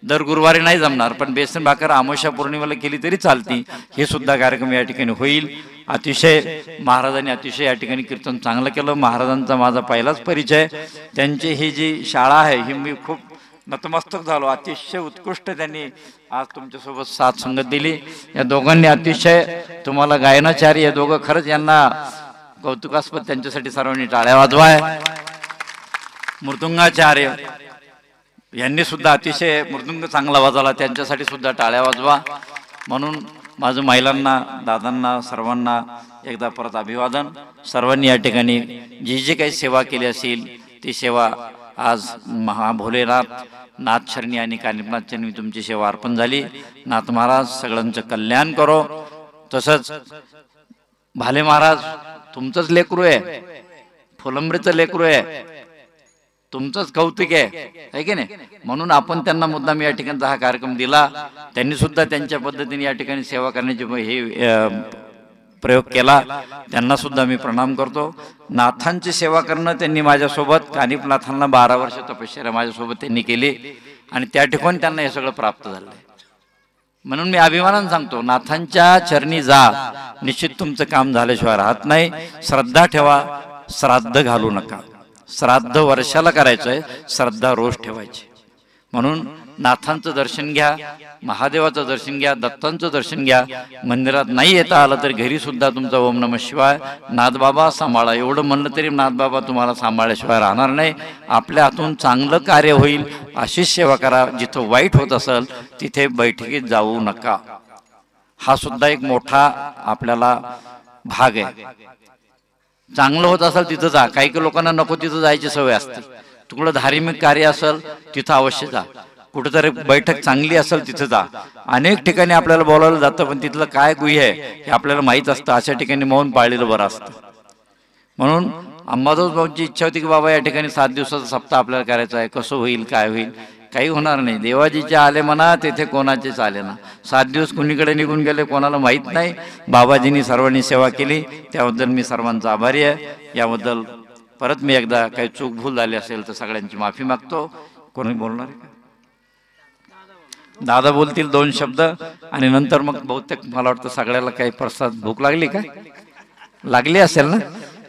दर गुरुवारी नाही जमणार, पण बेसन भाकर अमावस्या पौर्णिमेला केली तरी चालती. हे सुद्धा कार्यक्रम या ठिकाणी होईल. अतिशय महाराजांनी अतिशय या ठिकाणी कीर्तन चांगलं केलं. महाराजांचा माझा पहिलाच परिचय. त्यांची ही जी शाळा आहे ही मी खूप नतमस्तक झालो. अतिशय उत्कृष्ट त्यांनी आज तुमच्यासोबत साथ संगत दिली. या दोघांनी अतिशय तुम्हाला गायनाचार्य हे दोघं खरंच यांना कौतुकास्पद. त्यांच्यासाठी सर्वांनी टाळ्या वाजवाय. मृदुंगाचार्य यांनी सुद्धा अतिशय मृदुंग चांगला वाजवला, त्यांच्यासाठी सुद्धा टाळ्या वाजवा. म्हणून माझं महिलांना, दादांना, सर्वांना एकदा परत अभिवादन. सर्वांनी या ठिकाणी जी जी काही सेवा केली असेल ती सेवा आज महाभोलेनाथ, नाथशरणी आणि कानिपनाथ चरणी तुमची सेवा अर्पण झाली. नाथ महाराज सगळ्यांचं कल्याण करो. तसंच भाले महाराज तुमचंच लेकरू आहे, फुलंब्रीचं लेकरू आहे, तुमचंच कौतुक आहे की नाही. म्हणून आपण त्यांना मुद्दाम या ठिकाणचा हा कार्यक्रम दिला. त्यांनी सुद्धा त्यांच्या पद्धतीने या ठिकाणी सेवा करण्याची हे प्रयोग केला. त्यांना सुद्धा मी प्रणाम करतो. नाथांची सेवा करणं त्यांनी माझ्यासोबत, कानिपनाथांना 12 वर्ष तपश्चर्या माझ्यासोबत त्यांनी केली आणि त्या ठिकाणी त्यांना हे सगळं प्राप्त झालंय. म्हणून मी अभिमानानं सांगतो, नाथांच्या चरणी जा, निश्चित तुमचं काम झाल्याशिवाय राहत नाही. श्रद्धा ठेवा, श्राद्ध घालू नका. श्राद्ध वर्षाला करायचंय, श्रद्धा रोज ठेवायची. म्हणून नाथांचं दर्शन घ्या, महादेवाचं दर्शन घ्या, दत्तांचं दर्शन घ्या. मंदिरात नाही येता आलं तर घरी सुद्धा तुमचा ओम नमः शिवाय, नाथबाबा सांभाळा, एवढं म्हणलं तरी नाथबाबा तुम्हाला सांभाळल्याशिवाय राहणार नाही. आपल्या हातून चांगलं कार्य होईल अशीच सेवा करा. जिथं वाईट होत असेल तिथे बैठकीत जाऊ नका. हा सुद्धा एक मोठा आपल्याला भाग आहे. चांगलं होत असेल तिथं जा. काही काही लोकांना नको तिथं जायची सवय असते. तुकडं धार्मिक कार्य असेल तिथं अवश्य जा. कुठेतरी बैठक चांगली असेल तिथं जा. अनेक ठिकाणी आपल्याला बोलावलं जातं, पण तिथलं काय गुह्य आहे हे आपल्याला माहीत असतं. अशा ठिकाणी मौन पाळलेलं बरं असतं. म्हणून अंबादास भाऊंची इच्छा होती की बाबा या ठिकाणी 7 दिवसाचा सप्ताह आपल्याला करायचा आहे. कसं होईल, काय होईल, काही होणार नाही. देवाजीचे आले म्हणा, तेथे कोणाचेच आले ना. 7 दिवस कुणीकडे निघून गेले कोणाला माहीत नाही. बाबाजींनी सर्वांनी सेवा केली, त्याबद्दल मी सर्वांचा आभारी आहे. याबद्दल परत मी एकदा काही चूक भूल झाली असेल तर सगळ्यांची माफी मागतो. कोणी बोलणार आहे का? दादा बोलतील 2 शब्द आणि नंतर मग बहुतेक मला वाटतं सगळ्याला काही प्रसाद भूक लागली का, लागली असेल ना.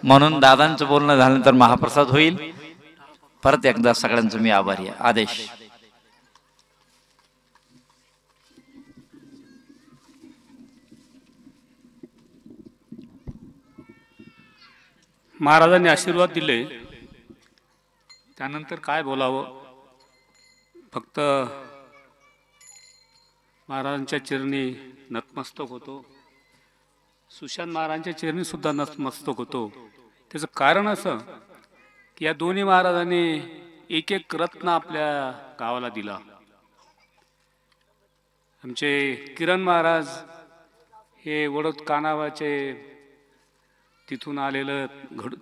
म्हणून दादांचं बोलणं झाल्यानंतर महाप्रसाद होईल. परत एकदा सगळ्यांचं मी आभारी आहे. आदेश. महाराजांनी आशीर्वाद दिले, त्यानंतर काय बोलावं. फक्त महाराजांच्या चरणी नतमस्तक होतो. सुशांत महाराजांच्या चरणी सुद्धा नतमस्तक होतो. त्याचं कारण असं की या दोन्ही महाराजांनी एक एक रत्न आपल्या गावाला दिला. आमचे किरण महाराज हे वडोद कानावाचे तिथून आलेलं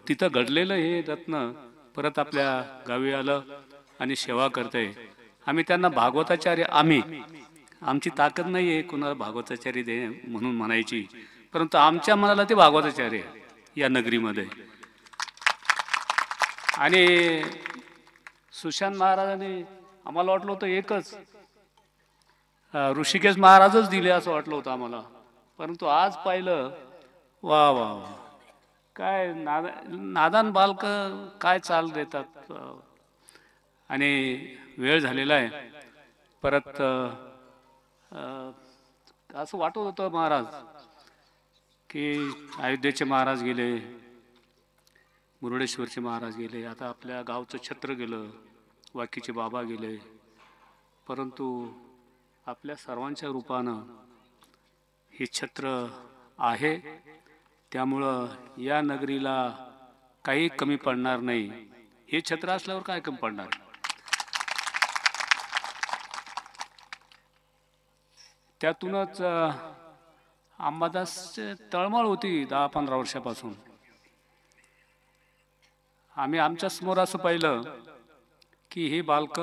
तिथं घडलेलं हे रत्न परत आपल्या गावी आलं आणि सेवा करतंय. आम्ही त्यांना भागवताचार्य, आमची ताकद नाही आहे कुणाला भागवताचार्य दे म्हणून म्हणायची, परंतु आमच्या मनाला ते भागवताचार्य या नगरीमध्ये. आणि सुशांत महाराजांनी आम्हाला वाटलं होतं एकच ऋषिकेश महाराजच दिले असं वाटलं होतं आम्हाला, परंतु आज पाहिलं वा वा वा, काय नादान बालक काय चाल देतात. आणि वेळ झालेला आहे. परत असं वाटत होतं महाराज की अयोध्येचे महाराज गेले, मुरुडेश्वरचे महाराज गेले, आता आपल्या गावचं छत्र गेलं, वाकीचे बाबा गेले, परंतु आपल्या सर्वांच्या रूपानं हे छत्र आहे. त्यामुळं या नगरीला काही कमी पडणार नाही. हे छत्र असल्यावर काय कमी पडणार. त्यातूनच अंबादासची तळमळ होती 10-15 वर्षापासून. आम्ही आमच्या समोर असं पाहिलं की ही बालक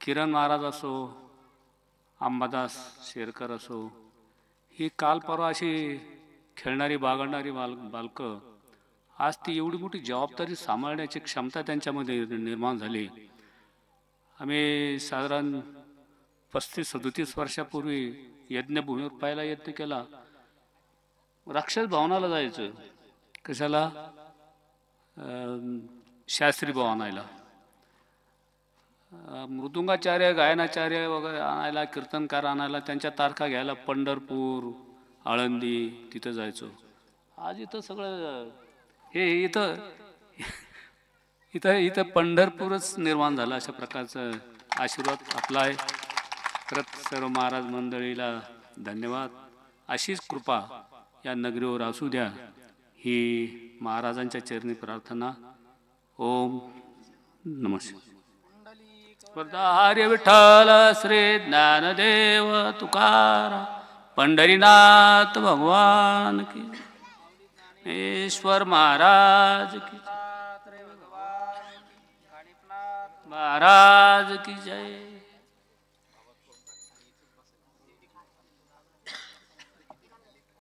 किरण महाराज असो, अंबादास शेरकर असो, ही काल परवा अशी खेळणारी बागडणारी बालकं आज ती एवढी मोठी जबाबदारी सांभाळण्याची क्षमता त्यांच्यामध्ये निर्माण झाली. आम्ही साधारण 35-37 वर्षापूर्वी यज्ञभूमीवर पहिला यज्ञ केला. राक्षस भवनाला जायचं. कशाला? शास्त्री भाव आणायला, मृदुंगाचार्य गायनाचार्य वगैरे आणायला, कीर्तनकार आणायला, त्यांच्या तारखा घ्यायला पंढरपूर, आळंदी तिथं जायचो. आज इथं सगळं हे इथं इथं इथं पंढरपूरच निर्माण झालं. अशा प्रकारचं आशीर्वाद आपला आहे. परत सर्व महाराज मंडळीला धन्यवाद. अशीच कृपा या नगरीवर असू द्या ही महाराजांच्या चरणी प्रार्थना. ओम नमः शिवाय. विठ्ठल श्री ज्ञानदेव तुकाराम पंढरीनाथ भगवान की, ईश्वर महाराज की, महाराज की जय.